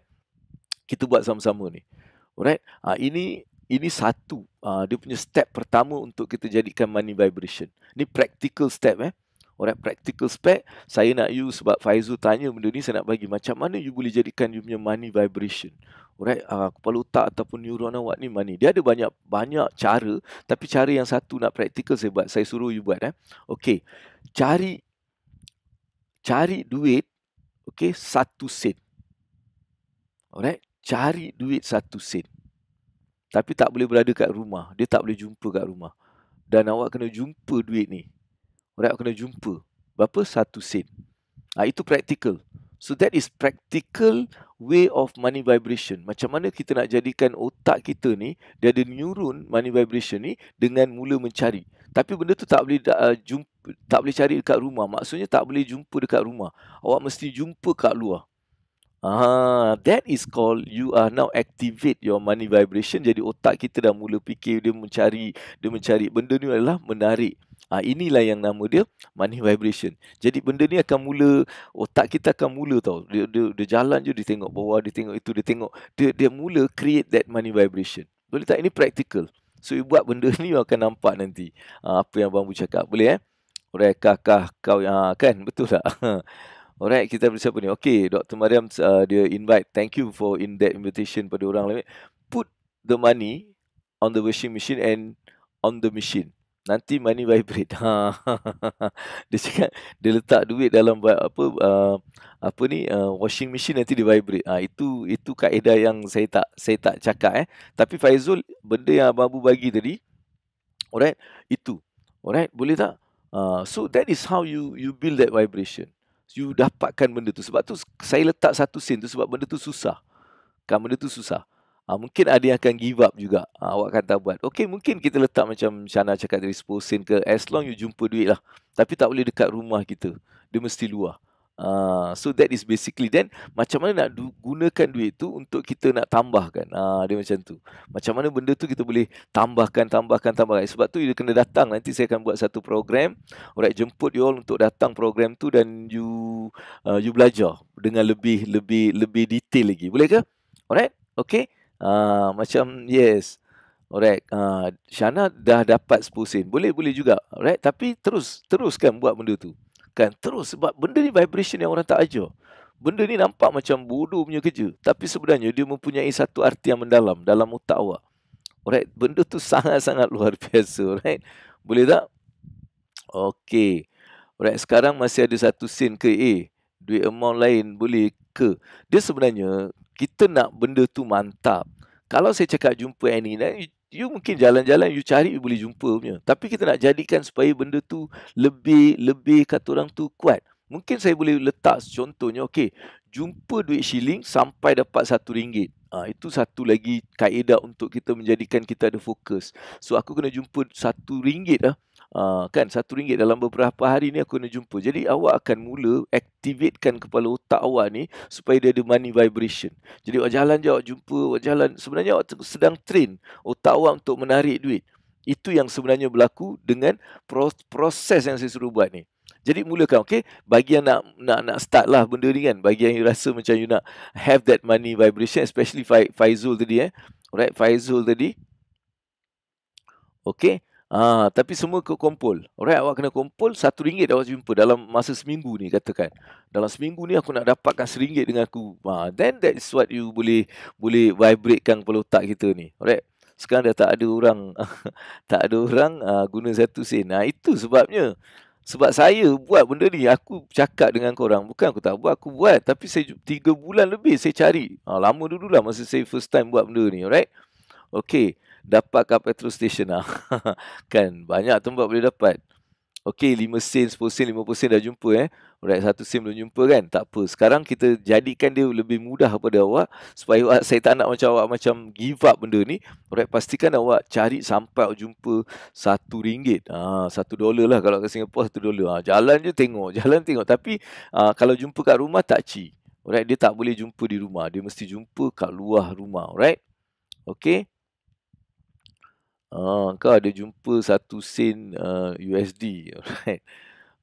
Kita buat sama-sama ni. Alright. Ini ini satu, dia punya step pertama untuk kita jadikan money vibration. Ni practical step Alright, practical step. Saya nak you sebab Faizul tanya benda ni, saya nak bagi macam mana you boleh jadikan you punya money vibration. Alright, kepala otak ataupun neuron awak ni money. Dia ada banyak cara, tapi cara yang satu nak practical saya buat. Saya suruh you buat Okey. Cari duit, okey, 1 sen. Alright, cari duit 1 sen. Tapi tak boleh berada kat rumah. Dia tak boleh jumpa kat rumah. Dan awak kena jumpa duit ni. Alright, awak kena jumpa. Berapa? 1 sen. Itu practical. So that is practical way of money vibration. Macam mana kita nak jadikan otak kita ni, dia ada neuron money vibration ni dengan mula mencari. Tapi benda tu tak boleh jumpa, tak boleh cari dekat rumah. Maksudnya tak boleh jumpa dekat rumah. Awak mesti jumpa kat luar. That is called you are now activate your money vibration. Jadi otak kita dah mula fikir, dia mencari benda ni adalah menarik. Inilah yang nama dia money vibration. Jadi benda ni akan mula, otak kita akan mula tau. Dia jalan je, dia tengok bawah, dia tengok itu, dia mula create that money vibration. Boleh tak? Ini practical. So you buat benda ni, you akan nampak nanti apa yang Bambu cakap. Boleh Alright, kakak kau kan? Betul tak? Alright, kita bersama ni. Okay, Dr. Mariam dia invite. Thank you for that invitation pada orang lain. Put the money on the washing machine and on the machine. Nanti money vibrate. Dia cakap dia letak duit dalam washing machine, nanti dia vibrate. Itu kaedah yang saya tak cakap Tapi Faizul, benda yang Abang bagi tadi, alright, itu. Alright, boleh tak? So that is how you build that vibration. You dapatkan benda tu. Sebab tu saya letak 1 sen tu sebab benda tu susah. Benda tu susah. Mungkin ada yang akan give up juga. Awak kata buat. Okay, mungkin kita letak macam Shana cakap dari 10 sen ke. As long you jumpa duit lah. Tapi tak boleh dekat rumah kita. Dia mesti luar. So that is basically. Then macam mana nak gunakan duit tu untuk kita nak tambahkan. Dia macam tu. Macam mana benda tu kita boleh tambahkan. Sebab tu you kena datang. Nanti saya akan buat satu program. Alright, jemput you all untuk datang program tu dan you belajar dengan lebih detail lagi. Boleh ke? Alright, okay. Macam yes. Alright, Shana dah dapat 10 sen. Boleh juga. Alright, tapi teruskan buat benda tu. Kan, terus, sebab benda ni vibration yang orang tak ajar. Benda ni nampak macam bodoh punya kerja, tapi sebenarnya dia mempunyai satu arti yang mendalam dalam otak awak. Alright, benda tu sangat-sangat luar biasa. Alright, boleh tak? Okay. Alright, sekarang masih ada 1 sen ke duit amount lain boleh ke? Dia sebenarnya kita nak benda tu mantap. Kalau saya cakap jumpa Annie, you mungkin jalan-jalan, you cari, you boleh jumpa punya. Tapi kita nak jadikan supaya benda tu lebih kata orang tu kuat. Mungkin saya boleh letak contohnya, okay, jumpa duit shilling sampai dapat RM1. Itu satu lagi kaedah untuk kita menjadikan kita ada fokus. So aku kena jumpa RM1 lah. Kan RM1 dalam beberapa hari ni aku kena jumpa. Jadi awak akan mula activatekan kepala otak awak ni supaya dia ada money vibration. Jadi awak jalan je, awak jumpa, awak jalan. Sebenarnya awak sedang train otak awak untuk menarik duit. Itu yang sebenarnya berlaku dengan proses yang saya suruh buat ni. Jadi mulakan, okay? Bagi yang nak start lah benda ni kan. Bagi yang you rasa macam you nak have that money vibration, especially Faizul tadi Alright, Faizul tadi. Okay. Tapi semua kumpul. Alright, awak kena kumpul RM1 awak jumpa dalam masa seminggu ni katakan. Dalam seminggu ni aku nak dapatkan RM1 dengan aku. Then that is what you boleh vibratekan kepala otak kita ni. Alright. Sekarang dah tak ada orang guna 1 sen. Itu sebabnya. Sebab saya buat benda ni, aku cakap dengan korang, bukan aku tak buat, aku buat. Tapi saya 3 bulan lebih saya cari. Lama dululah masa saya first time buat benda ni, alright? Okay, dapat kat petrol station lah. Kan, banyak tempat boleh dapat. Okay, 5 sen, 10 sen, 50 sen dah jumpa Alright, 1 sen belum jumpa kan? Tak apa. Sekarang kita jadikan dia lebih mudah kepada awak. Supaya saya tak nak macam awak macam give up benda ni. Alright, pastikan awak cari sampai awak jumpa RM1. $1 lah kalau kat Singapura $1. Jalan je tengok, Tapi kalau jumpa kat rumah tak ci. Alright, dia tak boleh jumpa di rumah. Dia mesti jumpa kat luar rumah. Alright? Okay? Kau ada jumpa 1 sen USD. Alright.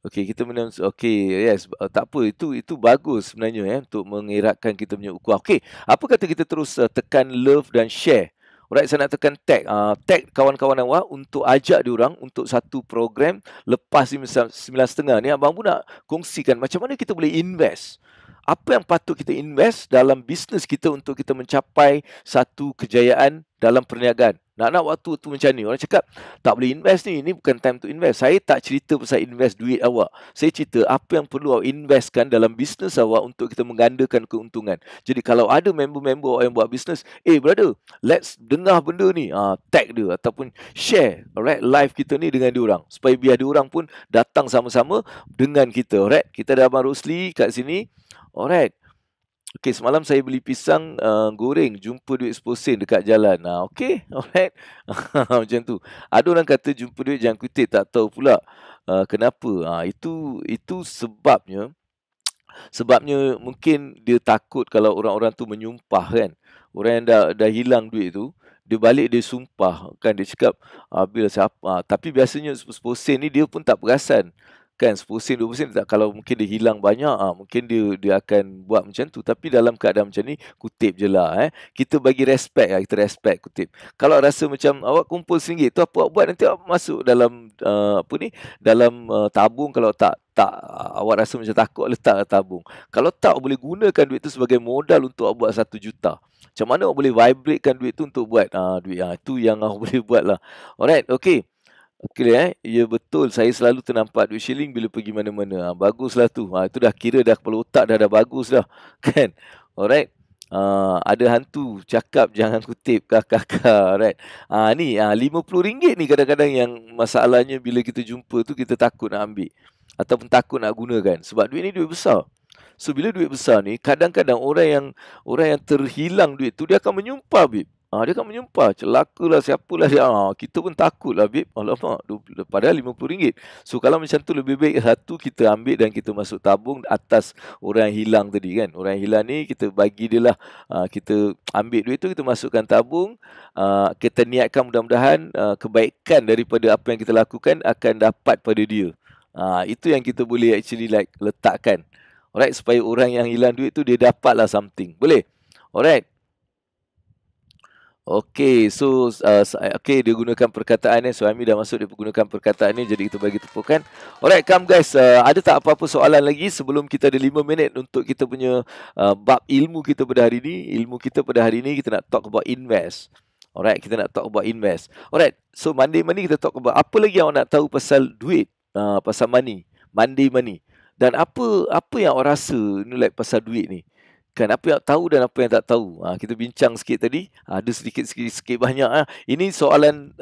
Okay, kita okay, yes, tak apa, itu bagus sebenarnya untuk mengeratkan kita punya ukuah. Okay, apa kata kita terus tekan love dan share. Alright, saya nak tekan tag. Tag kawan-kawan awak untuk ajak diorang untuk satu program lepas ni misal 9.30 ni abang pun nak kongsikan macam mana kita boleh invest. Apa yang patut kita invest dalam bisnes kita untuk kita mencapai satu kejayaan dalam perniagaan. Nak waktu tu macam ni. Orang cakap tak boleh invest ni. Ini bukan time to invest. Saya tak cerita pasal invest duit awak. Saya cerita apa yang perlu awak investkan dalam bisnes awak untuk kita menggandakan keuntungan. Jadi kalau ada member-member awak yang buat bisnes, brother, let's dengar benda ni. Tag dia ataupun share, alright, live kita ni dengan diorang. Supaya biar diorang pun datang sama-sama dengan kita. Alright, kita ada Abang Rosli kat sini. Alright. Okay, semalam saya beli pisang goreng, jumpa duit 10 sen dekat jalan. Okay, alright. Macam tu. Ada orang kata jumpa duit jangan kutip, tak tahu pula kenapa. Itu sebabnya mungkin dia takut kalau orang-orang tu menyumpah kan. Orang yang dah hilang duit tu, dia balik dia sumpah kan, dia cakap bila siapa. Tapi biasanya 10 sen ni dia pun tak perasan. Kan 10 sen 20 sen tak, kalau mungkin dia hilang banyak mungkin dia akan buat macam tu. Tapi dalam keadaan macam ni kutip je lah kita bagi respect kita respect kutip. Kalau rasa macam awak kumpul RM1 tu apa awak buat, nanti awak masuk dalam dalam tabung. Kalau tak awak rasa macam takut, letak tabung. Kalau tak, boleh gunakan duit tu sebagai modal untuk awak buat 1 juta. Macam mana awak boleh vibratekan duit tu untuk buat duit itu yang awak boleh buat lah. Alright, okay. Okay, ya betul. Saya selalu ternampak duit shilling bila pergi mana-mana. Baguslah tu. Itu dah kira dah kepala otak dah bagus dah. Kan? Alright. Ada hantu cakap jangan kutip kakak. Alright. Ni RM50 ni kadang-kadang yang masalahnya bila kita jumpa tu kita takut nak ambil. Ataupun takut nak gunakan. Sebab duit ni duit besar. So bila duit besar ni, kadang-kadang orang yang terhilang duit tu dia akan menyumpah, Bib. Dia akan menyumpah, celakalah siapalah dia. Kita pun takutlah, Bib. Alamak, padahal RM50. So kalau macam tu lebih baik satu kita ambil dan kita masuk tabung atas orang yang hilang tadi kan. Orang yang hilang ni kita bagi dia lah. Kita ambil duit tu, kita masukkan tabung. Kita niatkan mudah-mudahan kebaikan daripada apa yang kita lakukan akan dapat pada dia. Itu yang kita boleh actually letakkan. Alright, supaya orang yang hilang duit tu dia dapatlah something. Boleh? Alright. Okay, so dia gunakan perkataan ni. Suami dah masuk, dia gunakan perkataan ni, jadi kita bagi tepukan. Alright, come guys. Ada tak apa-apa soalan lagi sebelum kita ada 5 minit untuk kita punya bab ilmu kita pada hari ni. Ilmu kita pada hari ni kita nak talk about invest. Alright, kita nak talk about invest. Alright, so Monday kita talk about apa lagi yang awak nak tahu pasal duit, pasal money. Monday. Dan apa yang awak rasa ni pasal duit ni. Kan, apa yang tahu dan apa yang tak tahu. Kita bincang sikit tadi. Ada sikit banyak. Ini soalan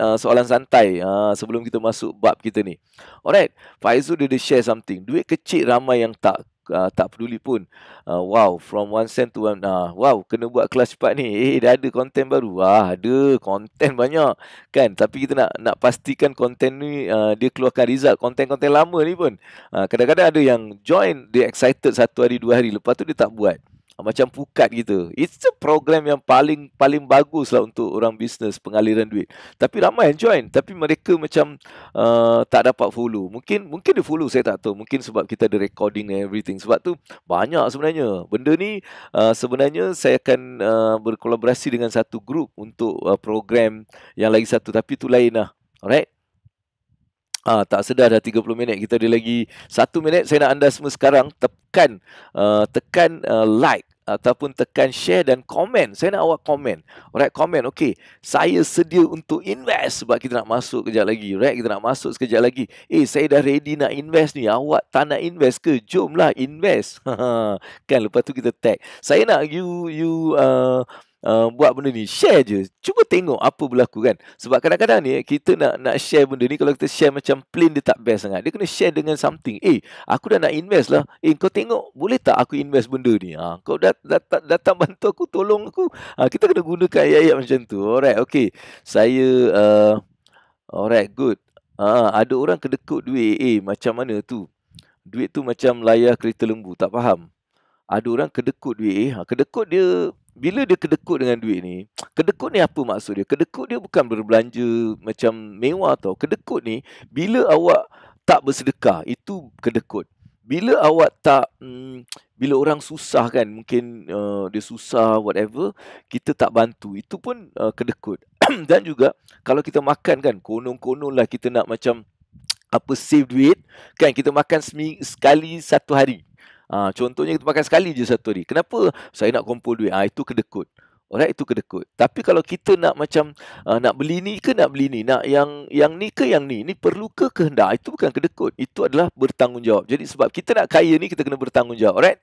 santai sebelum kita masuk bab kita ni. Alright. Faizul dia share something. Duit kecil ramai yang tak peduli pun. Wow, from 1 cent to 1. Wow, kena buat kelas cepat ni. Dah ada konten baru. Ada konten banyak. Kan, tapi kita nak pastikan konten ni dia keluarkan result. Konten-konten lama ni pun. Kadang-kadang ada yang join, dia excited 1 hari 2 hari. Lepas tu dia tak buat. Macam pukat gitu. It's a program yang paling bagus lah untuk orang bisnes, pengaliran duit. Tapi ramai yang join. Tapi mereka macam tak dapat follow. Mungkin dia follow, saya tak tahu. Mungkin sebab kita ada recording and everything. Sebab tu banyak sebenarnya. Benda ni sebenarnya saya akan berkolaborasi dengan satu grup untuk program yang lagi satu. Tapi tu lain lah. Alright. Tak sedar dah 30 minit. Kita ada lagi 1 minit. Saya nak anda semua sekarang tekan like ataupun tekan share dan komen. Saya nak awak komen. Alright, komen. Okay, saya sedia untuk invest sebab kita nak masuk kejap lagi. Alright, kita nak masuk sekejap lagi. Saya dah ready nak invest ni. Awak tak nak invest ke? Jomlah invest. Kan, lepas tu kita tag. Saya nak you buat benda ni, share je. Cuba tengok apa berlaku kan. Sebab kadang-kadang ni kita nak share benda ni, kalau kita share macam plain dia tak best sangat. Dia kena share dengan something. Aku dah nak invest lah. Kau tengok, boleh tak aku invest benda ni? Kau datang bantu aku, tolong aku. Kita kena gunakan ayat-ayat macam tu. Alright, okay. Saya alright, good. Ada orang kedekut duit. Macam mana tu? Duit tu macam layar kereta lembu. Tak faham. Ada orang kedekut duit. Kedekut dia, bila dia kedekut dengan duit ni, kedekut ni apa maksud dia? Kedekut dia bukan berbelanja macam mewah tau. Kedekut ni, bila awak tak bersedekah, itu kedekut. Bila awak tak, bila orang susah kan, mungkin dia susah, whatever, kita tak bantu, itu pun kedekut. Dan juga kalau kita makan kan, konon-konon lah kita nak macam save duit kan, kita makan sekali satu hari. Contohnya kita makan sekali je satu hari. Kenapa saya nak kumpul duit? Itu kedekut. Alright, itu kedekut. Tapi kalau kita nak macam nak beli ni ke nak beli ni, nak yang ni ke yang ni perlu ke kehendak, itu bukan kedekut. Itu adalah bertanggungjawab. Jadi sebab kita nak kaya ni, kita kena bertanggungjawab. Alright.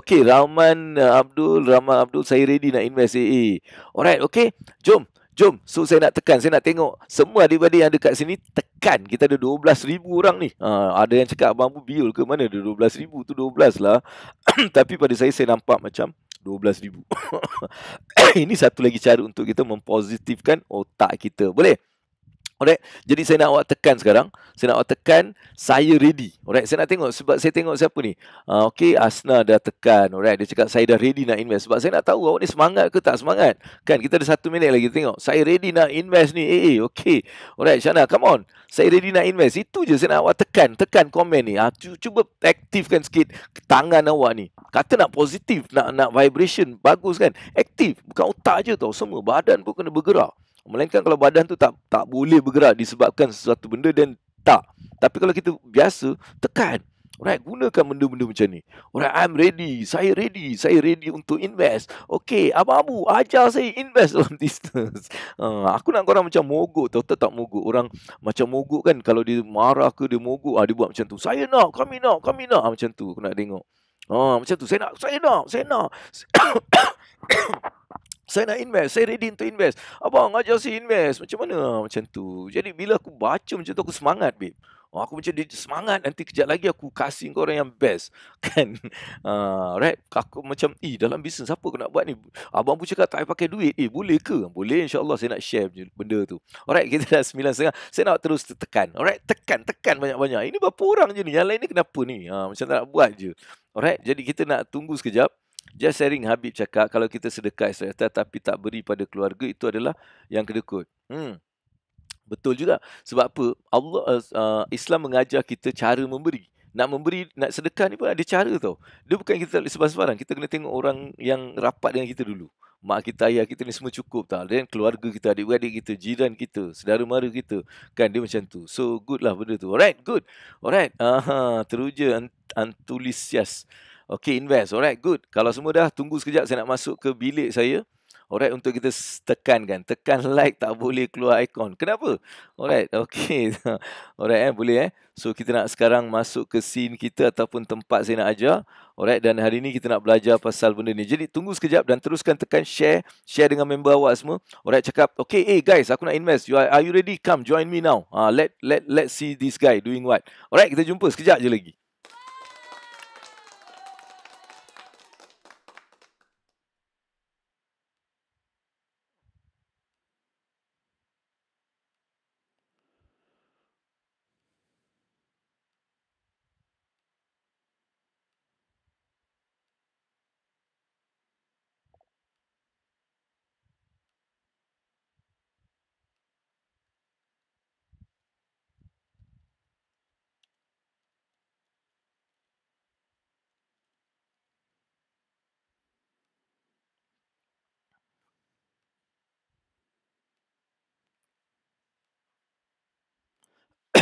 Okay, Rahman Abdul, saya ready nak invest AA. Alright, okay. Jom. So saya nak tekan, saya nak tengok semua adik-adik yang dekat sini tekan. Kita ada 12,000 orang ni. Ada yang cakap abang bu biol ke, mana ada 12,000 tu 12 lah. Tapi pada saya nampak macam 12,000. Ini satu lagi cara untuk kita mempositifkan otak kita. Boleh? Alright. Jadi saya nak awak tekan sekarang. Saya nak awak tekan, saya ready. Alright. Saya nak tengok, sebab saya tengok siapa ni. Okay, Asna dah tekan. Alright. Dia cakap saya dah ready nak invest. Sebab saya nak tahu awak ni semangat ke tak semangat. Kan kita ada 1 minit lagi. Tengok, saya ready nak invest ni. Okay. Alright, Syana, come on. Saya ready nak invest. Itu je saya nak awak tekan. Tekan komen ni. Cuba aktifkan sikit tangan awak ni. Kata nak positif, nak vibration. Bagus kan. Aktif. Bukan otak je tau. Semua badan pun kena bergerak. Melainkan kalau badan tu tak boleh bergerak disebabkan sesuatu benda, dan tak. Tapi kalau kita biasa, tekan. Alright, gunakan benda-benda macam ni. Alright, I'm ready. Saya ready untuk invest. Okay, Abang Abu, ajar saya invest dalam business. Aku nak korang macam mogok tau. Tak mogok. Orang macam mogok kan, kalau dia marah ke, dia mogok, dia buat macam tu. Saya nak, kami nak. Macam tu, aku nak tengok. Macam tu, saya nak. Saya nak invest, saya ready untuk invest. Abang, ajar saya invest. Macam mana? Macam tu. Jadi bila aku baca macam tu, aku semangat, babe. Aku macam dia semangat, nanti kejap lagi aku kasih kau orang yang best. Kan? Right? Aku macam, dalam bisnes apa aku nak buat ni? Abang pun cakap tak payah pakai duit. Boleh ke? Boleh, insyaAllah saya nak share benda tu. Alright, kita dah 9.30. Saya nak terus tekan. Alright, tekan banyak-banyak. Ini berapa orang je ni? Yang lain ni kenapa ni? Macam tak nak buat je. Alright, jadi kita nak tunggu sekejap. Just sharing, Habib cakap kalau kita sedekah istighfar tapi tak beri pada keluarga, itu adalah yang kedekut. Betul juga. Sebab apa? Islam mengajar kita cara memberi. Nak sedekah ni pun ada cara tau. Dia bukan kita tak boleh sebarang-sebarang. Kita kena tengok orang yang rapat dengan kita dulu. Mak kita, ayah kita ni semua cukup tak? Dan keluarga kita, adik-beradik kita, jiran kita, saudara mara kita. Kan dia macam tu. So good lah benda tu. Alright, good. Alright. Teruja Antulisias. Okay, invest. Alright, good. Kalau semua dah, tunggu sekejap. Saya nak masuk ke bilik saya. Alright, untuk kita tekankan. Tekan like, tak boleh keluar ikon. Kenapa? Alright, okay. Alright, boleh. So, kita nak sekarang masuk ke scene kita ataupun tempat saya nak ajar. Alright, dan hari ni kita nak belajar pasal benda ni. Jadi, tunggu sekejap dan teruskan tekan share. Share dengan member awak semua. Alright, cakap, okay, guys, aku nak invest. Are you ready? Come, join me now. Let's see this guy doing what. Alright, kita jumpa sekejap je lagi.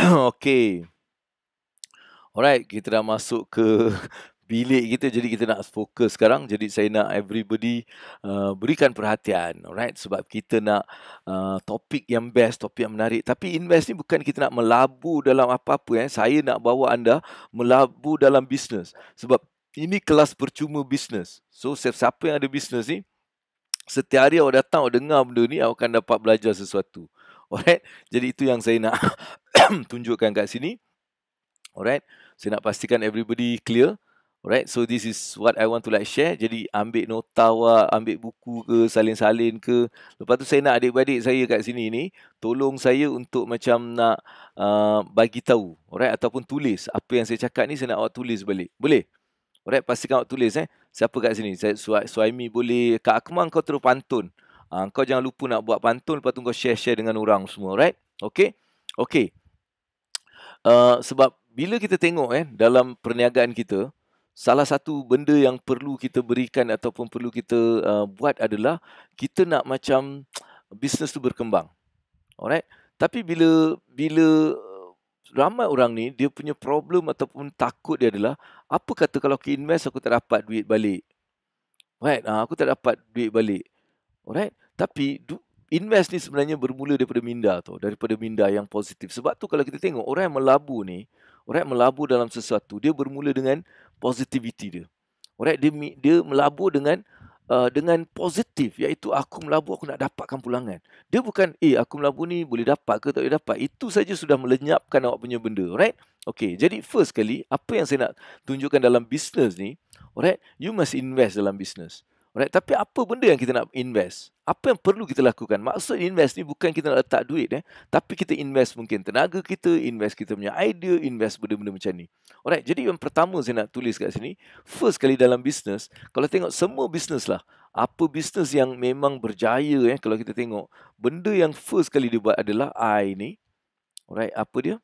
Okay. Alright, kita dah masuk ke bilik kita. Jadi kita nak fokus sekarang. Jadi saya nak everybody berikan perhatian. Alright, sebab kita nak topik yang best, topik yang menarik. Tapi invest ni bukan kita nak melabur dalam apa-apa. Saya nak bawa anda melabur dalam bisnes. Sebab ini kelas percuma bisnes. So siapa yang ada bisnes ni, setiap hari awak datang, awak dengar benda ni, awak akan dapat belajar sesuatu. Alright, jadi itu yang saya nak tunjukkan kat sini. Alright, saya nak pastikan everybody clear. Alright, so this is what I want to share. Jadi ambil nota awak, ambil buku ke, salin-salin ke. Lepas tu saya nak adik-beradik saya kat sini ni, tolong saya untuk macam nak bagi tahu. Alright, ataupun tulis. Apa yang saya cakap ni saya nak awak tulis balik. Boleh? Alright, pastikan awak tulis. Siapa kat sini? Suhaimi boleh. Kak Akmal kau terus pantun. Kau jangan lupa nak buat pantun. Lepas tu kau share-share dengan orang semua. Alright? Okay? Okay. Sebab bila kita tengok dalam perniagaan kita, salah satu benda yang perlu kita berikan ataupun perlu kita buat adalah kita nak macam bisnes tu berkembang. Alright? Tapi bila ramai orang ni dia punya problem ataupun takut dia adalah, apa kata kalau aku invest aku tak dapat duit balik. Right? Aku tak dapat duit balik. Alright? Tapi invest ni sebenarnya bermula daripada minda tu, daripada minda yang positif. Sebab tu kalau kita tengok orang yang melabur ni, orang yang melabur dalam sesuatu, dia bermula dengan positivity dia. Alright, dia melabur dengan positif, iaitu aku melabur aku nak dapatkan pulangan. Dia bukan aku melabur ni boleh dapat ke tak boleh dapat. Itu saja sudah melenyapkan awak punya benda, alright? Okay, jadi first kali apa yang saya nak tunjukkan dalam bisnes ni, alright, you must invest dalam bisnes. Alright, tapi apa benda yang kita nak invest? Apa yang perlu kita lakukan? Maksud invest ni bukan kita nak letak duit tapi kita invest mungkin tenaga kita, invest kita punya idea, invest benda-benda macam ni. Alright, jadi yang pertama saya nak tulis kat sini, first kali dalam bisnes, kalau tengok semua bisnes lah, apa bisnes yang memang berjaya kalau kita tengok, benda yang first kali dia buat adalah I ni. Alright, apa dia?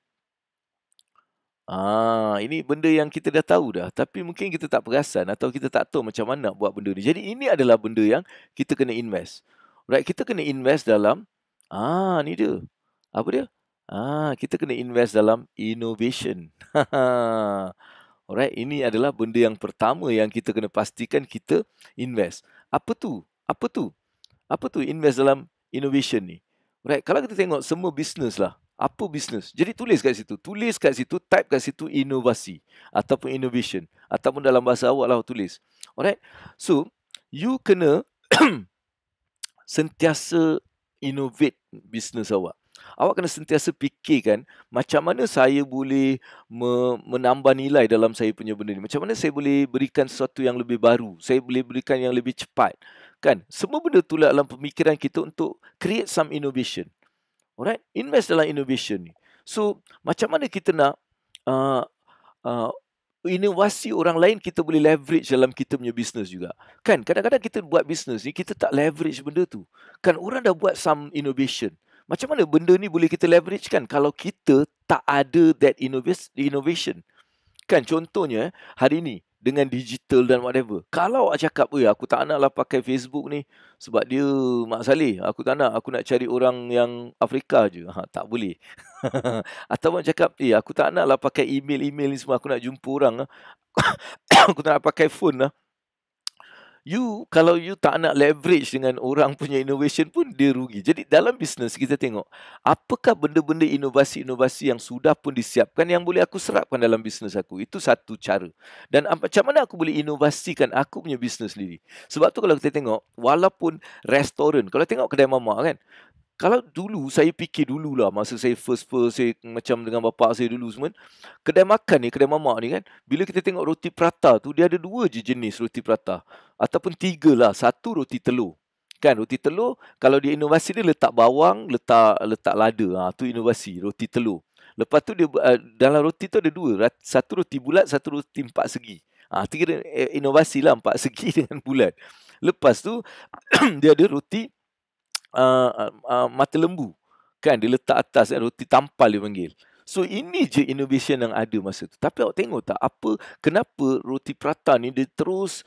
Ini benda yang kita dah tahu dah, tapi mungkin kita tak perasan atau kita tak tahu macam mana nak buat benda ni. Jadi ini adalah benda yang kita kena invest. Right, kita kena invest dalam ni dia. Apa dia? Kita kena invest dalam innovation. Alright, ini adalah benda yang pertama yang kita kena pastikan kita invest. Apa tu? Apa tu? Apa tu invest dalam innovation ni? Right, kalau kita tengok semua bisnes lah, apa bisnes? Jadi tulis kat situ. Tulis kat situ, type kat situ inovasi ataupun innovation. Ataupun dalam bahasa awak lah tulis. Alright. So, you kena sentiasa innovate bisnes awak. Awak kena sentiasa fikirkan macam mana saya boleh menambah nilai dalam saya punya benda ni. Macam mana saya boleh berikan sesuatu yang lebih baru. Saya boleh berikan yang lebih cepat. Kan? Semua benda tu dalam pemikiran kita untuk create some innovation. Alright, invest dalam innovation ni. So, macam mana kita nak inovasi orang lain kita boleh leverage dalam kita punya business juga. Kan, kadang-kadang kita buat business ni, kita tak leverage benda tu. Kan, orang dah buat some innovation. Macam mana benda ni boleh kita leverage kan kalau kita tak ada that innovation. Kan, contohnya hari ni, dengan digital dan whatever. Kalau awak cakap, aku tak naklah pakai Facebook ni sebab dia Mak Saleh. Aku tak nak. Aku nak cari orang yang Afrika je. Tak boleh. Atau awak cakap, aku tak naklah pakai email ni semua. Aku nak jumpa orang. Aku tak nak pakai phone lah. Kalau you tak nak leverage dengan orang punya innovation pun, dia rugi. Jadi dalam bisnes kita tengok, apakah benda-benda inovasi-inovasi yang sudah pun disiapkan yang boleh aku serapkan dalam bisnes aku. Itu satu cara. Dan macam mana aku boleh inovasikan aku punya bisnes sendiri. Sebab tu kalau kita tengok, walaupun restoran, kalau tengok kedai mamak kan, kalau dulu, saya fikir dululah masa saya first saya macam dengan bapa saya dulu semua, kedai makan ni, kedai mamak ni kan, bila kita tengok roti prata tu, dia ada 2 je jenis roti prata. Ataupun 3 lah, 1 roti telur. Kan, roti telur, kalau dia inovasi dia letak bawang, letak lada. Tu inovasi, roti telur. Lepas tu dia dalam roti tu ada 2, 1 roti bulat, 1 roti 4 segi. 3 inovasi lah, 4 segi dengan bulat. Lepas tu, dia ada roti mata lembu. Kan, dia letak atas roti tampal dia panggil. So, ini je innovation yang ada masa tu. Tapi awak tengok tak, kenapa roti prata ni dia terus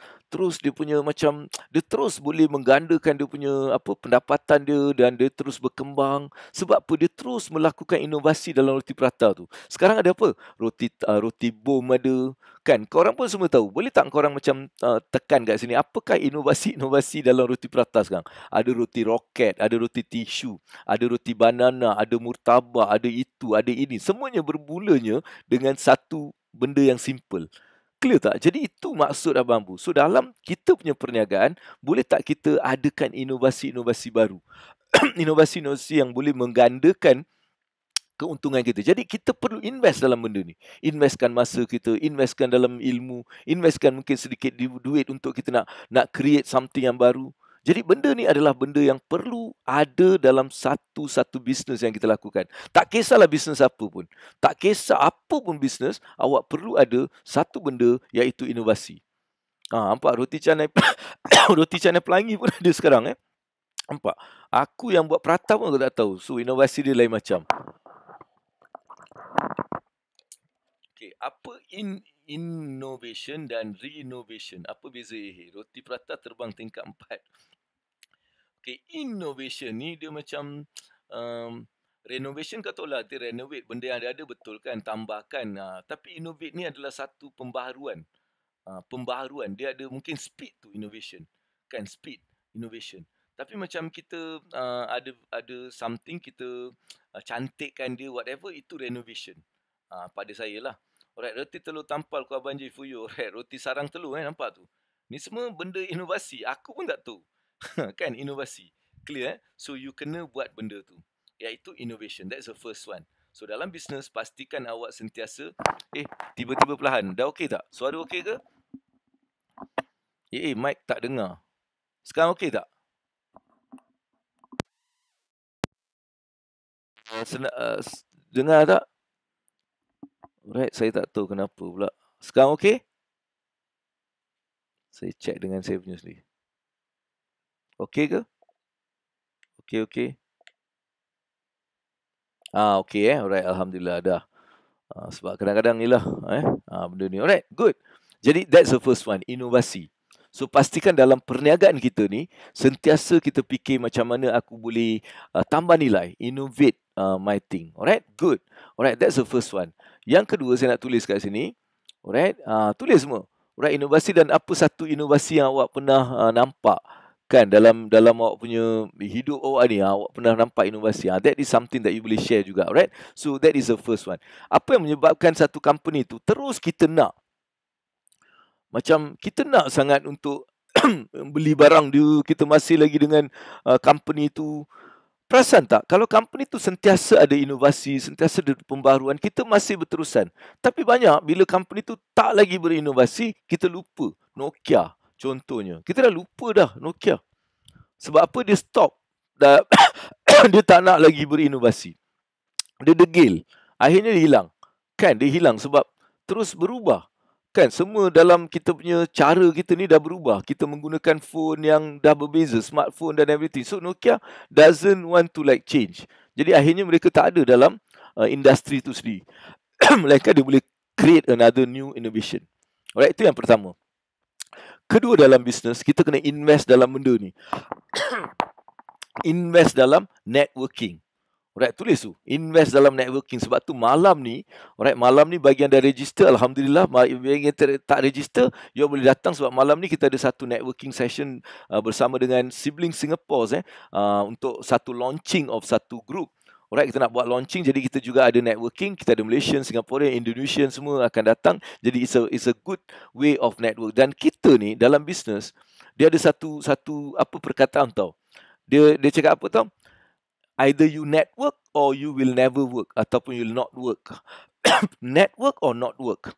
dia punya macam, dia terus boleh menggandakan dia punya pendapatan dia dan dia terus berkembang. Sebab apa? Dia terus melakukan inovasi dalam roti prata tu. Sekarang ada apa? Roti bom ada. Kan, korang pun semua tahu. Boleh tak korang macam tekan kat sini, apakah inovasi-inovasi dalam roti prata sekarang? Ada roti roket, ada roti tisu, ada roti banana, ada murtabak, ada itu, ada ini. Semuanya bermulanya dengan satu benda yang simple. Clear tak? Jadi itu maksud Abang Bu. So dalam kita punya perniagaan, boleh tak kita adakan inovasi-inovasi baru? Inovasi-inovasi yang boleh menggandakan keuntungan kita. Jadi kita perlu invest dalam benda ni. Investkan masa kita, investkan dalam ilmu, investkan mungkin sedikit duit untuk kita nak create something yang baru. Jadi benda ni adalah benda yang perlu ada dalam satu bisnes yang kita lakukan. Tak kisahlah bisnes apa pun. Tak kisah apa pun bisnes, awak perlu ada satu benda iaitu inovasi. Nampak roti canai roti canai pelangi pun ada sekarang Nampak? Aku yang buat prata pun aku tak tahu. So inovasi dia lain macam. Okay, apa innovation dan renovation? Apa beza Roti prata terbang tingkat 4. Okay, innovation ni dia macam renovation kau tahu lah, dia renovate benda yang ada betul kan, tambahkan. Tapi innovate ni adalah satu pembaharuan. Pembaharuan, dia ada mungkin speed tu innovation. Kan, speed innovation. Tapi macam kita ada something kita cantikkan dia, whatever, itu renovation. Pada saya lah. Alright, roti telur tampal ku Abang J for you. Alright, roti sarang telur nampak tu. Ni semua benda inovasi. Aku pun tak tahu. Kan, inovasi. Clear So you kena buat benda tu, iaitu innovation. That's the first one. So dalam bisnes, pastikan awak sentiasa tiba-tiba perlahan. Dah okey tak? Suara okey ke? Mic tak dengar. Sekarang okey tak? Dengar tak? Alright, saya tak tahu kenapa pula. Sekarang okey? Saya check dengan saya punya sendiri. Okey ke? Okey. Okey Alright, alhamdulillah dah. Sebab kadang-kadang ni lah benda ni. Alright, good. Jadi that's the first one, inovasi. So pastikan dalam perniagaan kita ni sentiasa kita fikir macam mana aku boleh tambah nilai, innovate my thing. Alright, good. Alright, that's the first one. Yang kedua saya nak tulis kat sini. Alright, tulis semua. Alright, inovasi, dan apa satu inovasi yang awak pernah nampak kan dalam awak punya hidup awak ni, awak pernah nampak inovasi. That is something that you boleh share juga. Alright, so that is the first one. Apa yang menyebabkan satu company tu terus kita nak, macam kita nak sangat untuk beli barang dia, kita masih lagi dengan company tu. Perasan tak, kalau company tu sentiasa ada inovasi, sentiasa ada pembaharuan, kita masih berterusan. Tapi banyak bila company tu tak lagi berinovasi, kita lupa. Nokia contohnya, kita dah lupa dah Nokia. Sebab apa? Dia stop. Dia tak nak lagi berinovasi. Dia degil. Akhirnya dia hilang. Kan, dia hilang sebab terus berubah. Kan, semua dalam kita punya cara kita ni dah berubah. Kita menggunakan phone yang dah berbeza, smartphone dan everything. So Nokia doesn't want to like change. Jadi akhirnya mereka tak ada dalam industri tu sendiri. Melainkan dia boleh create another new innovation. Alright, itu yang pertama. Kedua, dalam bisnes kita kena invest dalam benda ni. Invest dalam networking. Alright, tulis tu. Invest dalam networking. Sebab tu malam ni, bagi yang dah register, alhamdulillah. Bagi yang tak register, you boleh datang sebab malam ni kita ada satu networking session bersama dengan Sibling Singapore untuk satu launching of satu group. Alright, kita nak buat launching, jadi kita juga ada networking. Kita ada Malaysian, Singaporean, Indonesian semua akan datang. Jadi it's a good way of network. Dan kita ni dalam bisnes, dia ada satu apa perkataan tau. Dia cakap apa tau? Either you network or you will never work, ataupun you will not work. Network or not work.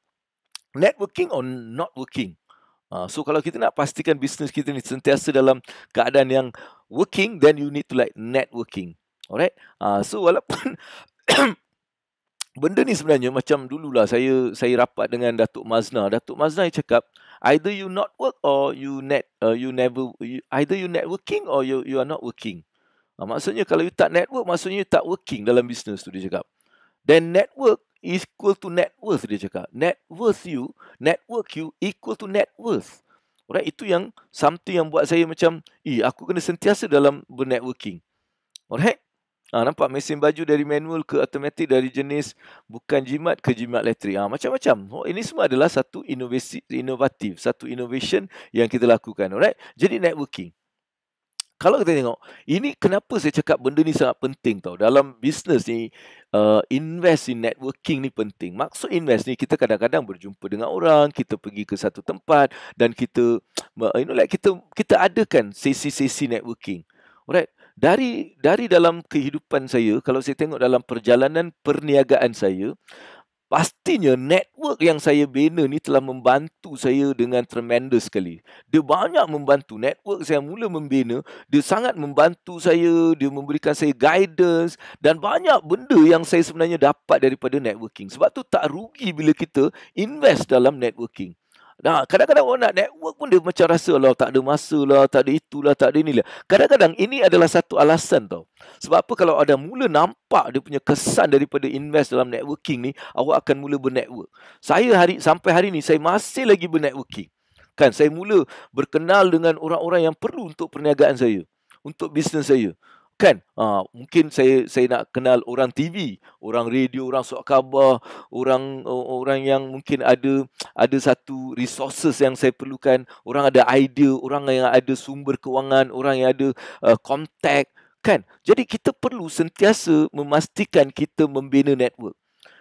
Networking or not working. So kalau kita nak pastikan bisnes kita ni sentiasa dalam keadaan yang working, then you need to like networking. Alright. So walaupun benda ni sebenarnya macam dululah saya rapat dengan Datuk Mazna. Datuk Mazna dia cakap either you not work or either you networking or you are not working. Maksudnya kalau you tak network, maksudnya you tak working dalam bisnes tu, dia cakap. Then network is equal to net worth, dia cakap. Network you equal to net worth. Alright, itu yang something yang buat saya macam aku kena sentiasa dalam bernetworking. Alright. Nampak mesin baju dari manual ke automatic, dari jenis bukan jimat ke jimat elektrik. Macam-macam. Ini semua adalah satu inovatif, satu innovation yang kita lakukan. Alright. Jadi networking. Kalau kita tengok, ini kenapa saya cakap benda ni sangat penting tau. Dalam business ni, invest in networking ni penting. Maksud invest ni, kita kadang-kadang berjumpa dengan orang, kita pergi ke satu tempat dan kita kita adakan sesi-sesi networking. Alright. Dari dalam kehidupan saya, kalau saya tengok dalam perjalanan perniagaan saya, pastinya network yang saya bina ni telah membantu saya dengan tremendous sekali. Dia banyak membantu. Network saya mula membina, dia sangat membantu saya, dia memberikan saya guidance dan banyak benda yang saya sebenarnya dapat daripada networking. Sebab tu tak rugi bila kita invest dalam networking. Kadang-kadang orang nak network pun dia macam rasa lah tak ada masa lah, tak ada itulah, tak ada inilah. Kadang-kadang ini adalah satu alasan tau. Sebab apa, kalau ada mula nampak dia punya kesan daripada invest dalam networking ni, awak akan mula bernetwork. Saya sampai hari ni saya masih lagi bernetworking. Kan, saya mula berkenal dengan orang-orang yang perlu untuk perniagaan saya. untuk bisnes saya. Kan? Mungkin saya nak kenal orang TV, orang radio, orang surat khabar, orang yang mungkin ada satu resources yang saya perlukan, orang ada idea, orang yang ada sumber kewangan, orang yang ada kontak, kan? Jadi kita perlu sentiasa memastikan kita membina network.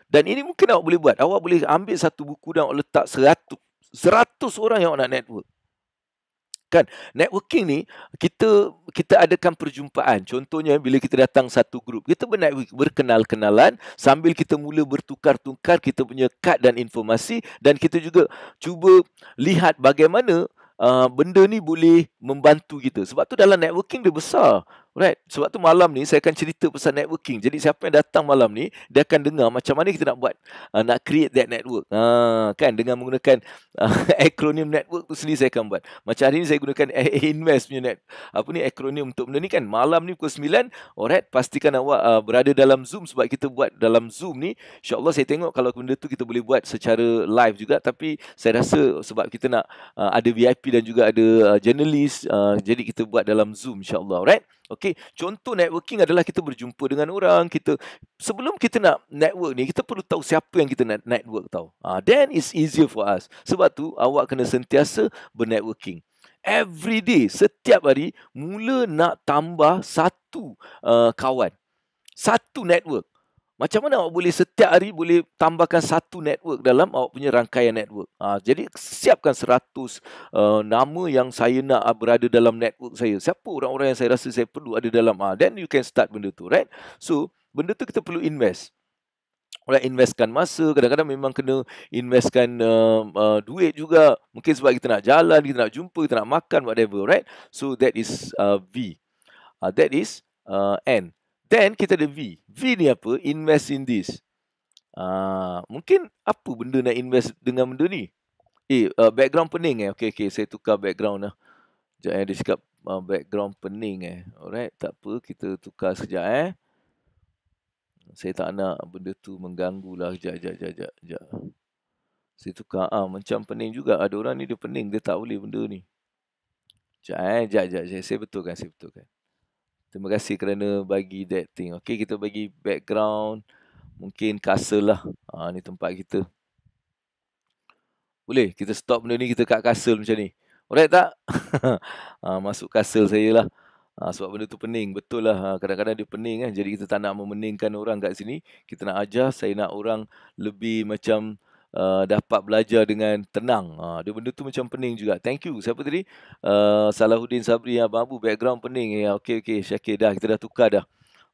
Dan ini mungkin awak boleh buat. Awak boleh ambil satu buku dan awak letak 100 orang yang awak nak network. Kan, networking ni kita adakan perjumpaan. Contohnya bila kita datang satu grup, kita berkenal-kenalan sambil kita mula bertukar-tukar kita punya kad dan informasi, dan kita juga cuba lihat bagaimana benda ni boleh membantu kita. Sebab tu dalam networking dia besar. Right. Sebab tu malam ni saya akan cerita pasal networking. Jadi siapa yang datang malam ni, dia akan dengar macam mana kita nak buat, nak create that network. Kan, dengan menggunakan akronim network tu sendiri saya akan buat. Macam hari ni saya gunakan invest punya akronim untuk benda ni kan. Malam ni pukul 9, alright, pastikan awak berada dalam Zoom, sebab kita buat dalam Zoom ni. InsyaAllah saya tengok kalau benda tu kita boleh buat secara live juga. Tapi saya rasa sebab kita nak ada VIP dan juga ada journalist, jadi kita buat dalam Zoom insyaAllah, alright. Okay, contoh networking adalah kita berjumpa dengan orang. Sebelum kita nak network ni, kita perlu tahu siapa yang kita nak network tahu. Then it's easier for us. Sebab tu awak kena sentiasa bernetworking. Every day, setiap hari, mula nak tambah satu kawan, satu network. Macam mana awak boleh setiap hari boleh tambahkan satu network dalam awak punya rangkaian network. Jadi siapkan 100 nama yang saya nak berada dalam network saya. Siapa orang-orang yang saya rasa saya perlu ada dalam. Then you can start benda tu, right? So, benda tu kita perlu invest. Right, investkan masa. Kadang-kadang memang kena investkan duit juga. Mungkin sebab kita nak jalan, kita nak jumpa, kita nak makan, whatever, right? So, that is V. That is N. Then kita ada V. V ni apa? Invest in this. Mungkin apa benda nak invest dengan benda ni? Background pening Okay, saya tukar background lah. Sekejap dia cakap background pening Alright, tak apa. Kita tukar sekejap Saya tak nak benda tu mengganggu lah. Sekejap. Saya tukar. Macam pening juga. Ada orang ni dia pening. Dia tak boleh benda ni. Sekejap. Saya betulkan. Terima kasih kerana bagi that thing. Okay, kita bagi background. Mungkin castle lah. Ni tempat kita. Boleh? Kita stop benda ni, kita kat castle macam ni. Alright tak? Masuk castle saya lah. Sebab benda tu pening. Betul lah. Kadang-kadang dia pening kan. Jadi kita tak nak memeningkan orang kat sini. Kita nak ajar. Saya nak orang lebih macam dapat belajar dengan tenang. Dia benda tu macam pening juga. Thank you. Siapa tadi? Salahuddin Sabri, Abang Abu, background pening. Okay, Syakir dah. Kita dah tukar dah.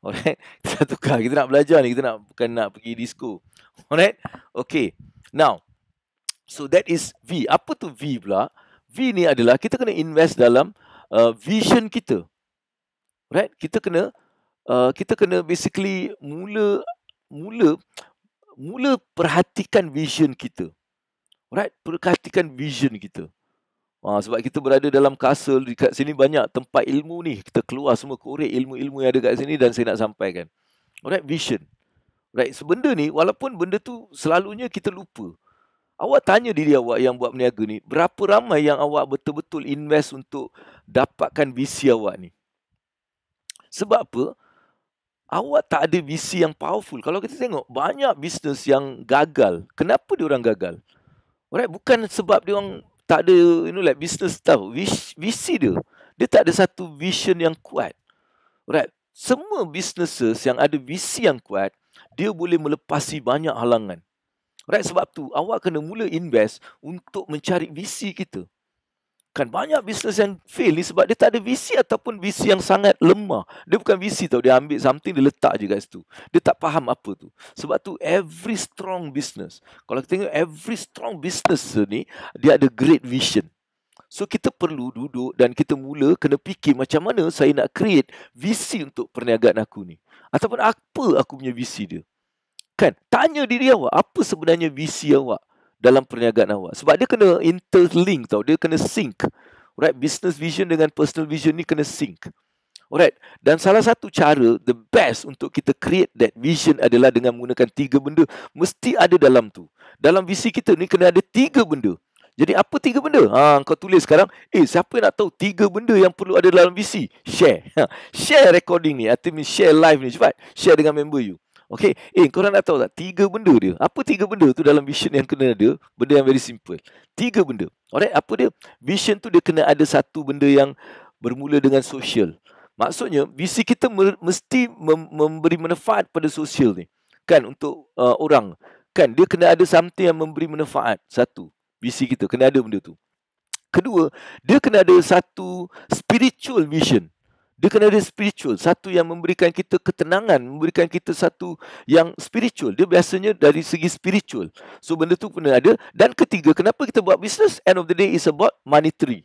Alright. Kita dah tukar. Kita nak belajar ni. Kita bukan nak pergi disco. Alright. Okay. Now, so that is V. Apa tu V pula? V ni adalah kita kena invest dalam vision kita. Right? Kita kena basically mula perhatikan vision kita. Right? Perhatikan vision kita. Sebab kita berada dalam castle, dekat sini banyak tempat ilmu ni. Kita keluar semua korek ilmu-ilmu yang ada kat sini dan saya nak sampaikan. Alright, vision. Right, sebenda ni walaupun benda tu selalunya kita lupa. Awak tanya diri awak yang buat berniaga ni, berapa ramai yang awak betul-betul invest untuk dapatkan visi awak ni? Sebab apa? Awak tak ada visi yang powerful. Kalau kita tengok banyak bisnes yang gagal. Kenapa dia orang gagal? Alright, bukan sebab dia orang tak ada business tahu. Visi dia. Dia tak ada satu vision yang kuat. Alright, semua businesses yang ada visi yang kuat, dia boleh melepasi banyak halangan. Alright, sebab tu awak kena mula invest untuk mencari visi kita. Kan banyak bisnes yang fail ni sebab dia tak ada visi ataupun visi yang sangat lemah. Dia bukan visi tau, dia ambil something, dia letak je kat situ. Dia tak faham apa tu. Sebab tu every strong business, kalau kita tengok every strong business ni, dia ada great vision. So kita perlu duduk dan kita mula kena fikir macam mana saya nak create visi untuk perniagaan aku ni. Ataupun apa aku punya visi dia. Kan, tanya diri awak, apa sebenarnya visi awak dalam perniagaan awak. Sebab dia kena interlink tau. Dia kena sync. Alright, business vision dengan personal vision ni kena sync. Alright, dan salah satu cara, the best untuk kita create that vision adalah dengan menggunakan 3 benda. Mesti ada dalam tu. Dalam visi kita ni kena ada 3 benda. Jadi apa 3 benda? Kau tulis sekarang, siapa nak tahu 3 benda yang perlu ada dalam visi? Share. Share recording ni, atau share live ni, cepat. Share dengan member you. Okay, korang nak tahu tak 3 benda dia? Apa 3 benda tu dalam vision yang kena ada? Benda yang very simple. 3 benda. Alright, apa dia? Vision tu dia kena ada satu benda yang bermula dengan social. Maksudnya, visi kita mesti memberi manfaat pada sosial ni. Kan, untuk orang. Kan, dia kena ada something yang memberi manfaat. Satu. Visi kita kena ada benda tu. Kedua, dia kena ada satu spiritual vision. Dia kena ada spiritual, satu yang memberikan kita ketenangan, memberikan kita satu yang spiritual. Dia biasanya dari segi spiritual. So benda tu kena ada. Dan ketiga, kenapa kita buat business? End of the day is about monetary.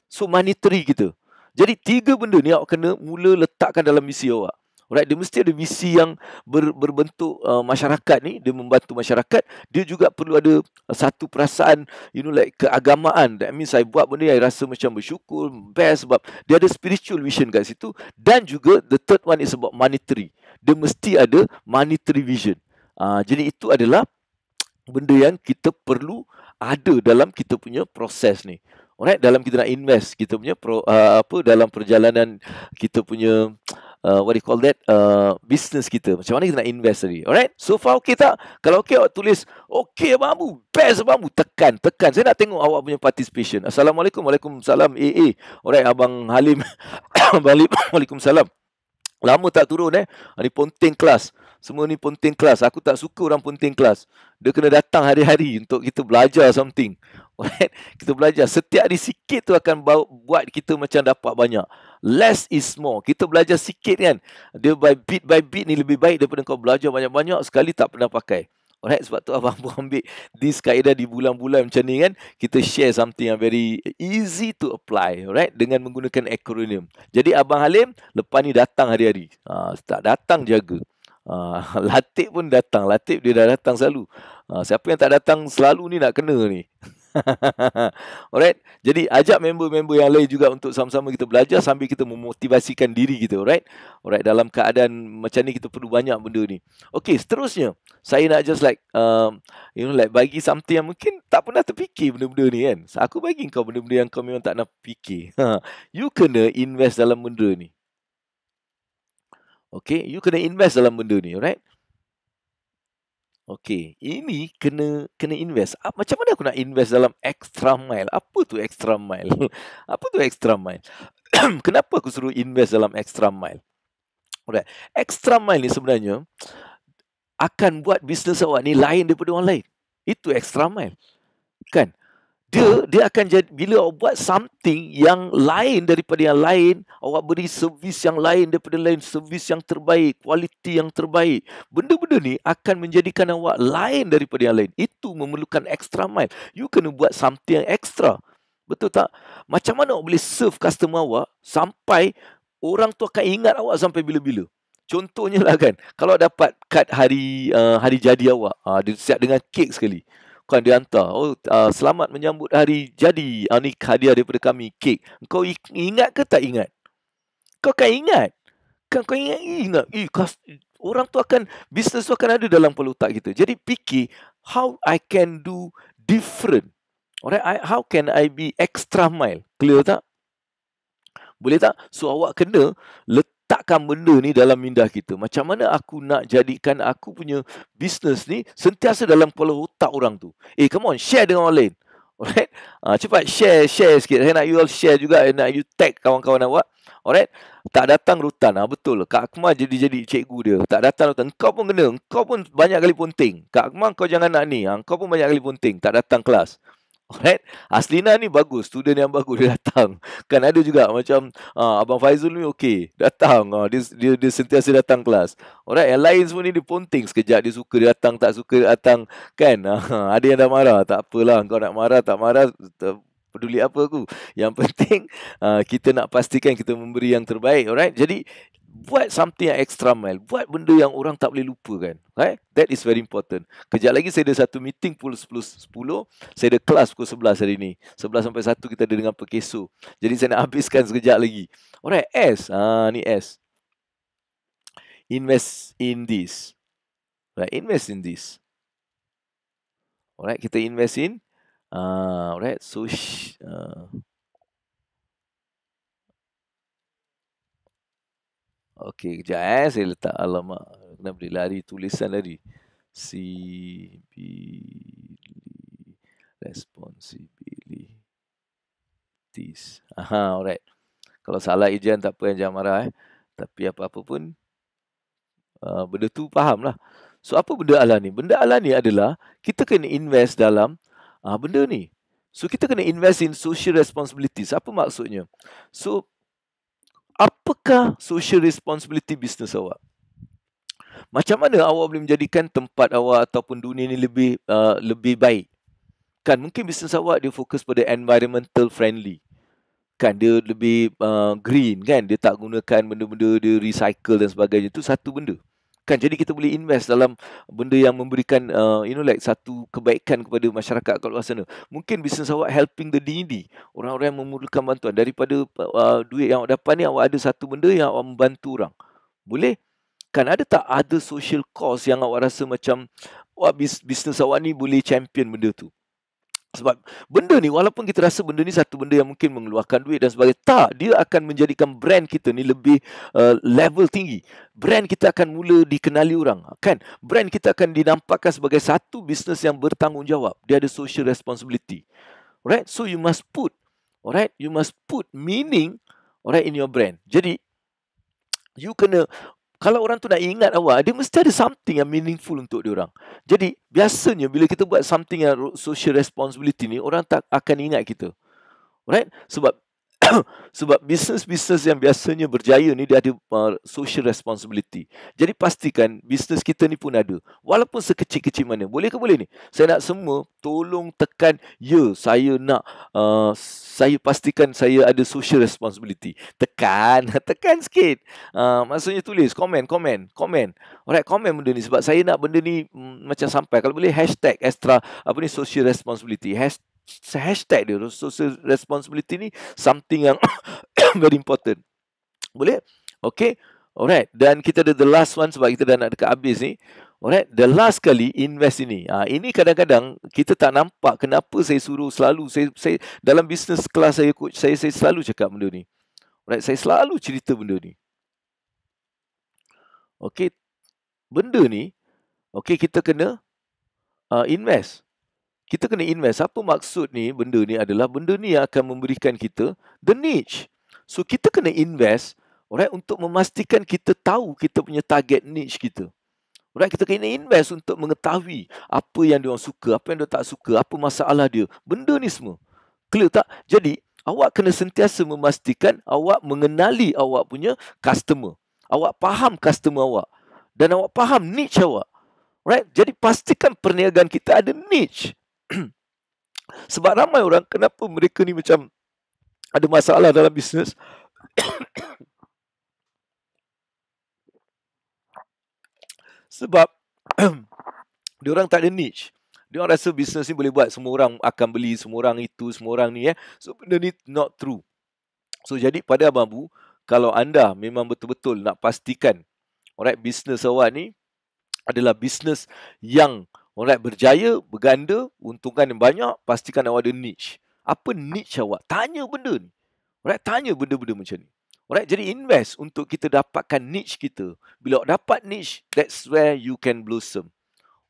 So monetary kita. Jadi 3 benda ni awak kena mula letakkan dalam visi awak. Alright, dia mesti ada visi yang berbentuk masyarakat ni, dia membantu masyarakat. Dia juga perlu ada satu perasaan, like keagamaan. That means saya buat benda yang rasa macam bersyukur, best, sebab dia ada spiritual vision kat situ. Dan juga the third one is about monetary. Dia mesti ada monetary vision. Jadi itu adalah benda yang kita perlu ada dalam kita punya proses ni. Alright, dalam kita nak invest, kita punya dalam perjalanan kita punya what do you call that, business kita. Macam mana kita nak invest tadi. Alright, so far okay tak? Kalau okay, awak tulis okay Abang Abu, best Abang Abu, tekan. Saya nak tengok awak punya participation. Assalamualaikum. Waalaikumsalam. Alright, Abang Halim. Abang Halim. Waalaikumsalam. Lama tak turun Ni Ponteng kelas. Semua ni Ponteng kelas. Aku tak suka orang Ponteng kelas. Dia kena datang hari-hari untuk kita belajar something. Alright? Kita belajar. Setiap hari sikit tu akan buat kita macam dapat banyak. Less is more. Kita belajar sikit kan. Dia by bit ni lebih baik daripada kau belajar banyak-banyak sekali tak pernah pakai. Alright, sebab tu Abang Abu ambil this kaedah di bulan-bulan macam ni kan. Kita share something yang very easy to apply. Alright, dengan menggunakan acronym. Jadi Abang Halim lepas ni datang hari-hari. Tak datang jaga. Latif pun datang. Latif dia dah datang selalu. Siapa yang tak datang selalu ni nak kena ni. Alright, jadi ajak member-member yang lain juga untuk sama-sama kita belajar sambil kita memotivasikan diri kita. Alright, dalam keadaan macam ni kita perlu banyak benda ni. Okay, seterusnya saya nak just like bagi something yang mungkin tak pernah terfikir benda-benda ni kan. Aku bagi kau benda-benda yang kau memang tak nak fikir. You kena invest dalam benda ni. Okay, you kena invest dalam benda ni. Alright. Okay, ini kena invest. Macam mana aku nak invest dalam extra mile? Apa tu extra mile? Apa tu extra mile? Kenapa aku suruh invest dalam extra mile? Alright, extra mile ni sebenarnya akan buat bisnes awak ni lain daripada orang lain. Itu extra mile. Kan? Dia akan jadi, bila awak buat something yang lain daripada yang lain, awak beri servis yang lain daripada lain, servis yang terbaik, kualiti yang terbaik, benda-benda ni akan menjadikan awak lain daripada yang lain. Itu memerlukan extra mile. You kena buat something yang extra. Betul tak? Macam mana awak boleh serve customer awak sampai orang tu akan ingat awak sampai bila-bila? Contohnya lah kan, kalau dapat kad hari jadi awak, dia siap dengan kek sekali. Kan dia hantar, selamat menyambut hari jadi, ni hadiah daripada kami, kek. Kau ingat ke tak ingat? Kau kan ingat. Kan kau ingat. Orang tu akan, bisnes tu akan ada dalam kepala otak kita. Jadi fikir, how I can do different. Alright, how can I be extra mile? Clear tak? Boleh tak? So awak kena letakkan benda ni dalam minda kita. Macam mana aku nak jadikan aku punya bisnes ni sentiasa dalam kepala otak orang tu. Come on, share dengan orang lain. Alright? Cepat share sikit. Saya nak you all share juga. Saya nak you tag kawan-kawan awak. Alright? Tak datang rutan. Betul. Kak Akmal jadi cikgu dia. Tak datang rutan. Kau pun kena. Kau pun banyak kali ponting. Kak Akmal kau jangan nak ni. Kau pun banyak kali ponting. Tak datang kelas. Alright, Aslina ni bagus, student yang bagus, dia datang. Kan ada juga macam Abang Faizul ni okey, datang. Dia sentiasa datang kelas. Alright, yang lain semua ni dia ponting sekejap, dia suka dia datang, tak suka dia datang. Kan ada yang dah marah, tak apalah, kau nak marah tak marah, peduli apa aku. Yang penting kita nak pastikan kita memberi yang terbaik. Alright, jadi buat something yang extra mile. Buat benda yang orang tak boleh lupakan. Right? That is very important. Kejap lagi saya ada satu meeting pukul 10. Saya ada kelas pukul 11 hari ni. 11 sampai 1 kita ada dengan Pekeso. Jadi saya nak habiskan sekejap lagi. Alright, S. Ni S. Invest in this. Right, invest in this. Alright, kita invest in Alright. Okey, kejap saya letak alamak. Kenapa dia lari tulisan tadi? Responsibilities. Alright. Kalau salah Ijan tak apa, jangan marah Tapi apa-apa pun benda tu faham lah. So apa benda ala ni? Benda ala ni adalah kita kena invest dalam benda ni. So kita kena invest in social responsibilities. Apa maksudnya? So apakah social responsibility business awak? Macam mana awak boleh menjadikan tempat awak ataupun dunia ni lebih baik? Kan mungkin bisnes awak dia fokus pada environmental friendly. Kan dia lebih green kan, dia tak gunakan benda-benda dia recycle dan sebagainya. Itu satu benda. Kan jadi kita boleh invest dalam benda yang memberikan satu kebaikan kepada masyarakat kat luar sana. Mungkin bisnes awak helping the needy, orang-orang yang memerlukan bantuan. Daripada duit yang awak dapat ni, awak ada satu benda yang awak membantu orang. Boleh? Kan ada tak ada social cause yang awak rasa macam bisnes awak ni boleh champion benda tu? Sebab benda ni, walaupun kita rasa benda ni satu benda yang mungkin mengeluarkan duit dan sebagainya, tak, dia akan menjadikan brand kita ni lebih level tinggi. Brand kita akan mula dikenali orang, kan? Brand kita akan dinampakkan sebagai satu bisnes yang bertanggungjawab. Dia ada social responsibility. Alright, so you must put meaning, alright, in your brand. Jadi you kena, kalau orang tu nak ingat awak, dia mesti ada something yang meaningful untuk dia orang. Jadi, biasanya bila kita buat something yang social responsibility ni, orang tak akan ingat kita. Alright? Sebab bisnes-bisnes yang biasanya berjaya ni, dia ada social responsibility. Jadi, pastikan bisnes kita ni pun ada. Walaupun sekecil-kecil mana. Boleh ke boleh ni? Saya nak semua tolong tekan, saya nak, saya pastikan saya ada social responsibility. Tekan sikit. Maksudnya tulis, komen. Alright, komen benda ni. Sebab saya nak benda ni macam sampai. Kalau boleh, hashtag extra, social responsibility. Hashtag dia, social responsibility ni something yang very important. Boleh? Okay. Alright. Dan kita ada the last one sebab kita dah nak dekat habis ni. Alright. The last kali invest ini. Ini kadang-kadang kita tak nampak kenapa saya suruh selalu. Saya dalam business kelas saya coach, saya selalu cakap benda ni. Alright. Saya selalu cerita benda ni. Okay. Benda ni, okay, kita kena invest. Kita kena invest. Apa maksud ni? Benda ni adalah benda ni yang akan memberikan kita the niche. So kita kena invest, alright, untuk memastikan kita tahu kita punya target niche kita. Alright, kita kena invest untuk mengetahui apa yang dia orang suka, apa yang dia tak suka, apa masalah dia. Benda ni semua. Clear tak? Jadi, awak kena sentiasa memastikan awak mengenali awak punya customer. Awak faham customer awak dan awak faham niche awak. Right? Jadi pastikan perniagaan kita ada niche. Sebab ramai orang, kenapa mereka ni macam ada masalah dalam bisnes? Sebab diorang tak ada niche. Diorang rasa bisnes ni boleh buat, semua orang akan beli, semua orang itu, semua orang ni. So benda ni not true. So jadi pada Abang Bu, kalau anda memang betul-betul nak pastikan, alright, bisnes awak ni adalah bisnes yang berjaya, berganda, untungan yang banyak, pastikan awak ada niche. Apa niche awak? Tanya benda ni. Alright, tanya benda-benda macam ni. Alright, jadi invest untuk kita dapatkan niche kita. Bila awak dapat niche, that's where you can blossom.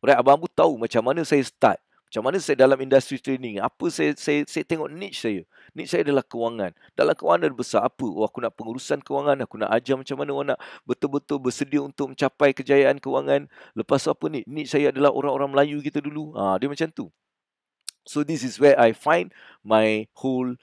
Alright, Abang Bu tahu macam mana saya start. Macam mana saya dalam industri training. Apa saya tengok niche saya. Niche saya adalah kewangan. Dalam kewangan ada besar apa? Aku nak pengurusan kewangan. Aku nak ajar macam mana orang nak betul-betul bersedia untuk mencapai kejayaan kewangan. Lepas apa ni? Niche saya adalah orang-orang Melayu kita dulu. Dia macam tu. So this is where I find my whole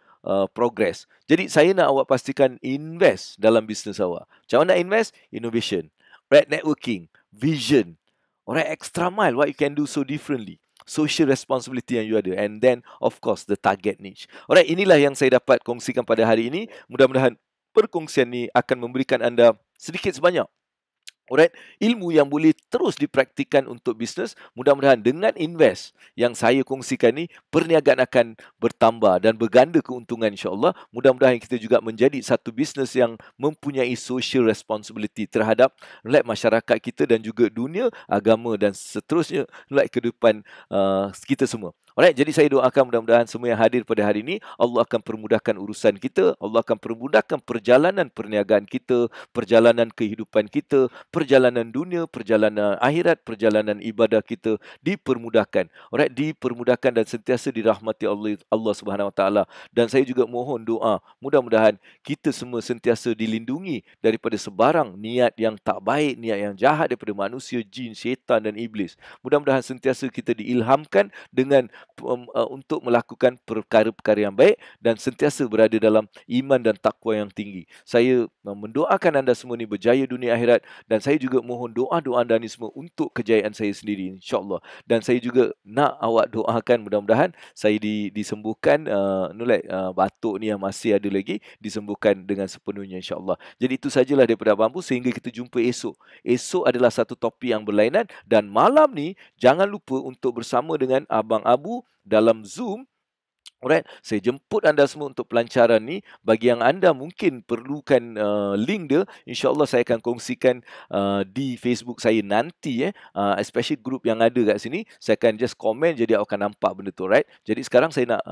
progress. Jadi saya nak awak pastikan invest dalam bisnes awak. Macam mana nak invest? Innovation. Right, networking. Vision. Alright, extra mile. What you can do so differently. Social responsibility yang you ada. And then, of course, the target niche. Alright, inilah yang saya dapat kongsikan pada hari ini. Mudah-mudahan perkongsian ini akan memberikan anda sedikit sebanyak, alright, ilmu yang boleh terus dipraktikan untuk bisnes. Mudah-mudahan dengan invest yang saya kongsikan ni, perniagaan akan bertambah dan berganda keuntungan insya-Allah. Mudah-mudahan kita juga menjadi satu bisnes yang mempunyai social responsibility terhadap masyarakat kita dan juga dunia, agama dan seterusnya ke depan kita semua. Alright, jadi saya doakan mudah-mudahan semua yang hadir pada hari ini, Allah akan permudahkan urusan kita, Allah akan permudahkan perjalanan perniagaan kita, perjalanan kehidupan kita, perjalanan dunia, perjalanan akhirat, perjalanan ibadah kita dipermudahkan. Alright, dipermudahkan dan sentiasa dirahmati Allah Subhanahu Wa Taala. Dan saya juga mohon doa, mudah-mudahan kita semua sentiasa dilindungi daripada sebarang niat yang tak baik, niat yang jahat daripada manusia, jin, syaitan dan iblis. Mudah-mudahan sentiasa kita diilhamkan dengan untuk melakukan perkara-perkara yang baik dan sentiasa berada dalam iman dan takwa yang tinggi. Saya mendoakan anda semua ni berjaya dunia akhirat dan saya juga mohon doa-doa anda ni semua untuk kejayaan saya sendiri, insya-Allah. Dan saya juga nak awak doakan mudah-mudahan saya disembuhkan batuk ni yang masih ada lagi disembuhkan dengan sepenuhnya, insya-Allah. Jadi itu sajalah daripada Abang Abu, sehingga kita jumpa esok. Esok adalah satu topik yang berlainan dan malam ni jangan lupa untuk bersama dengan Abang Abu dalam Zoom. Alright, saya jemput anda semua untuk pelancaran ni. Bagi yang anda mungkin perlukan link dia, insya-Allah saya akan kongsikan di Facebook saya nanti, especially group yang ada kat sini. Saya akan just komen, jadi awak akan nampak benda tu, right? Jadi sekarang saya nak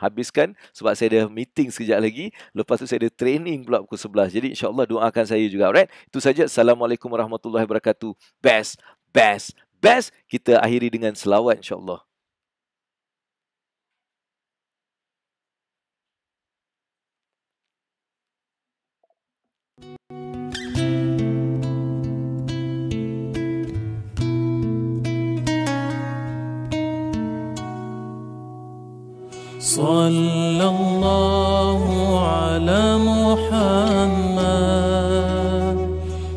habiskan sebab saya ada meeting sekejap lagi. Lepas tu saya ada training pula pukul 11. Jadi insya-Allah doakan saya juga, alright? Itu saja. Assalamualaikum warahmatullahi wabarakatuh. Best. Kita akhiri dengan selawat, insya-Allah. Sallallahu ala Muhammad,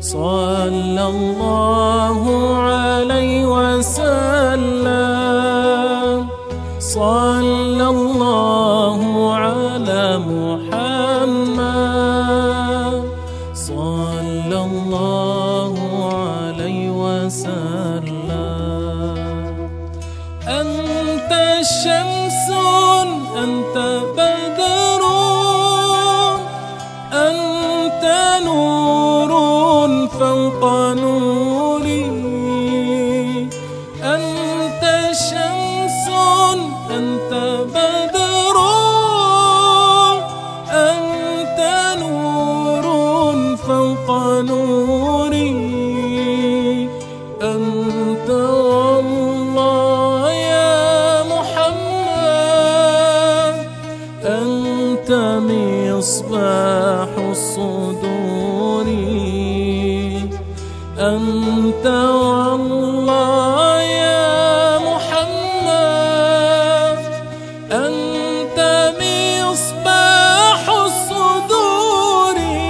sallallahu alaihi wasallam, sallallahu ala Muhammad, sallallahu alaihi wasallam. Anta syamsun, anta badrun, anta nurun fawqa nuri, anta syamsun, anta badrun, anta nurun fawqa nuri, anta wallah ya Muhammad, anta misbahus suduri, anta wallah ya Muhammad, anta misbahus suduri.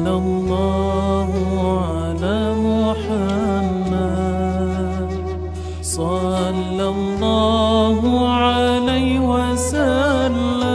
Sallallahu ala Muhammad, sallallahu alaihi wasallam.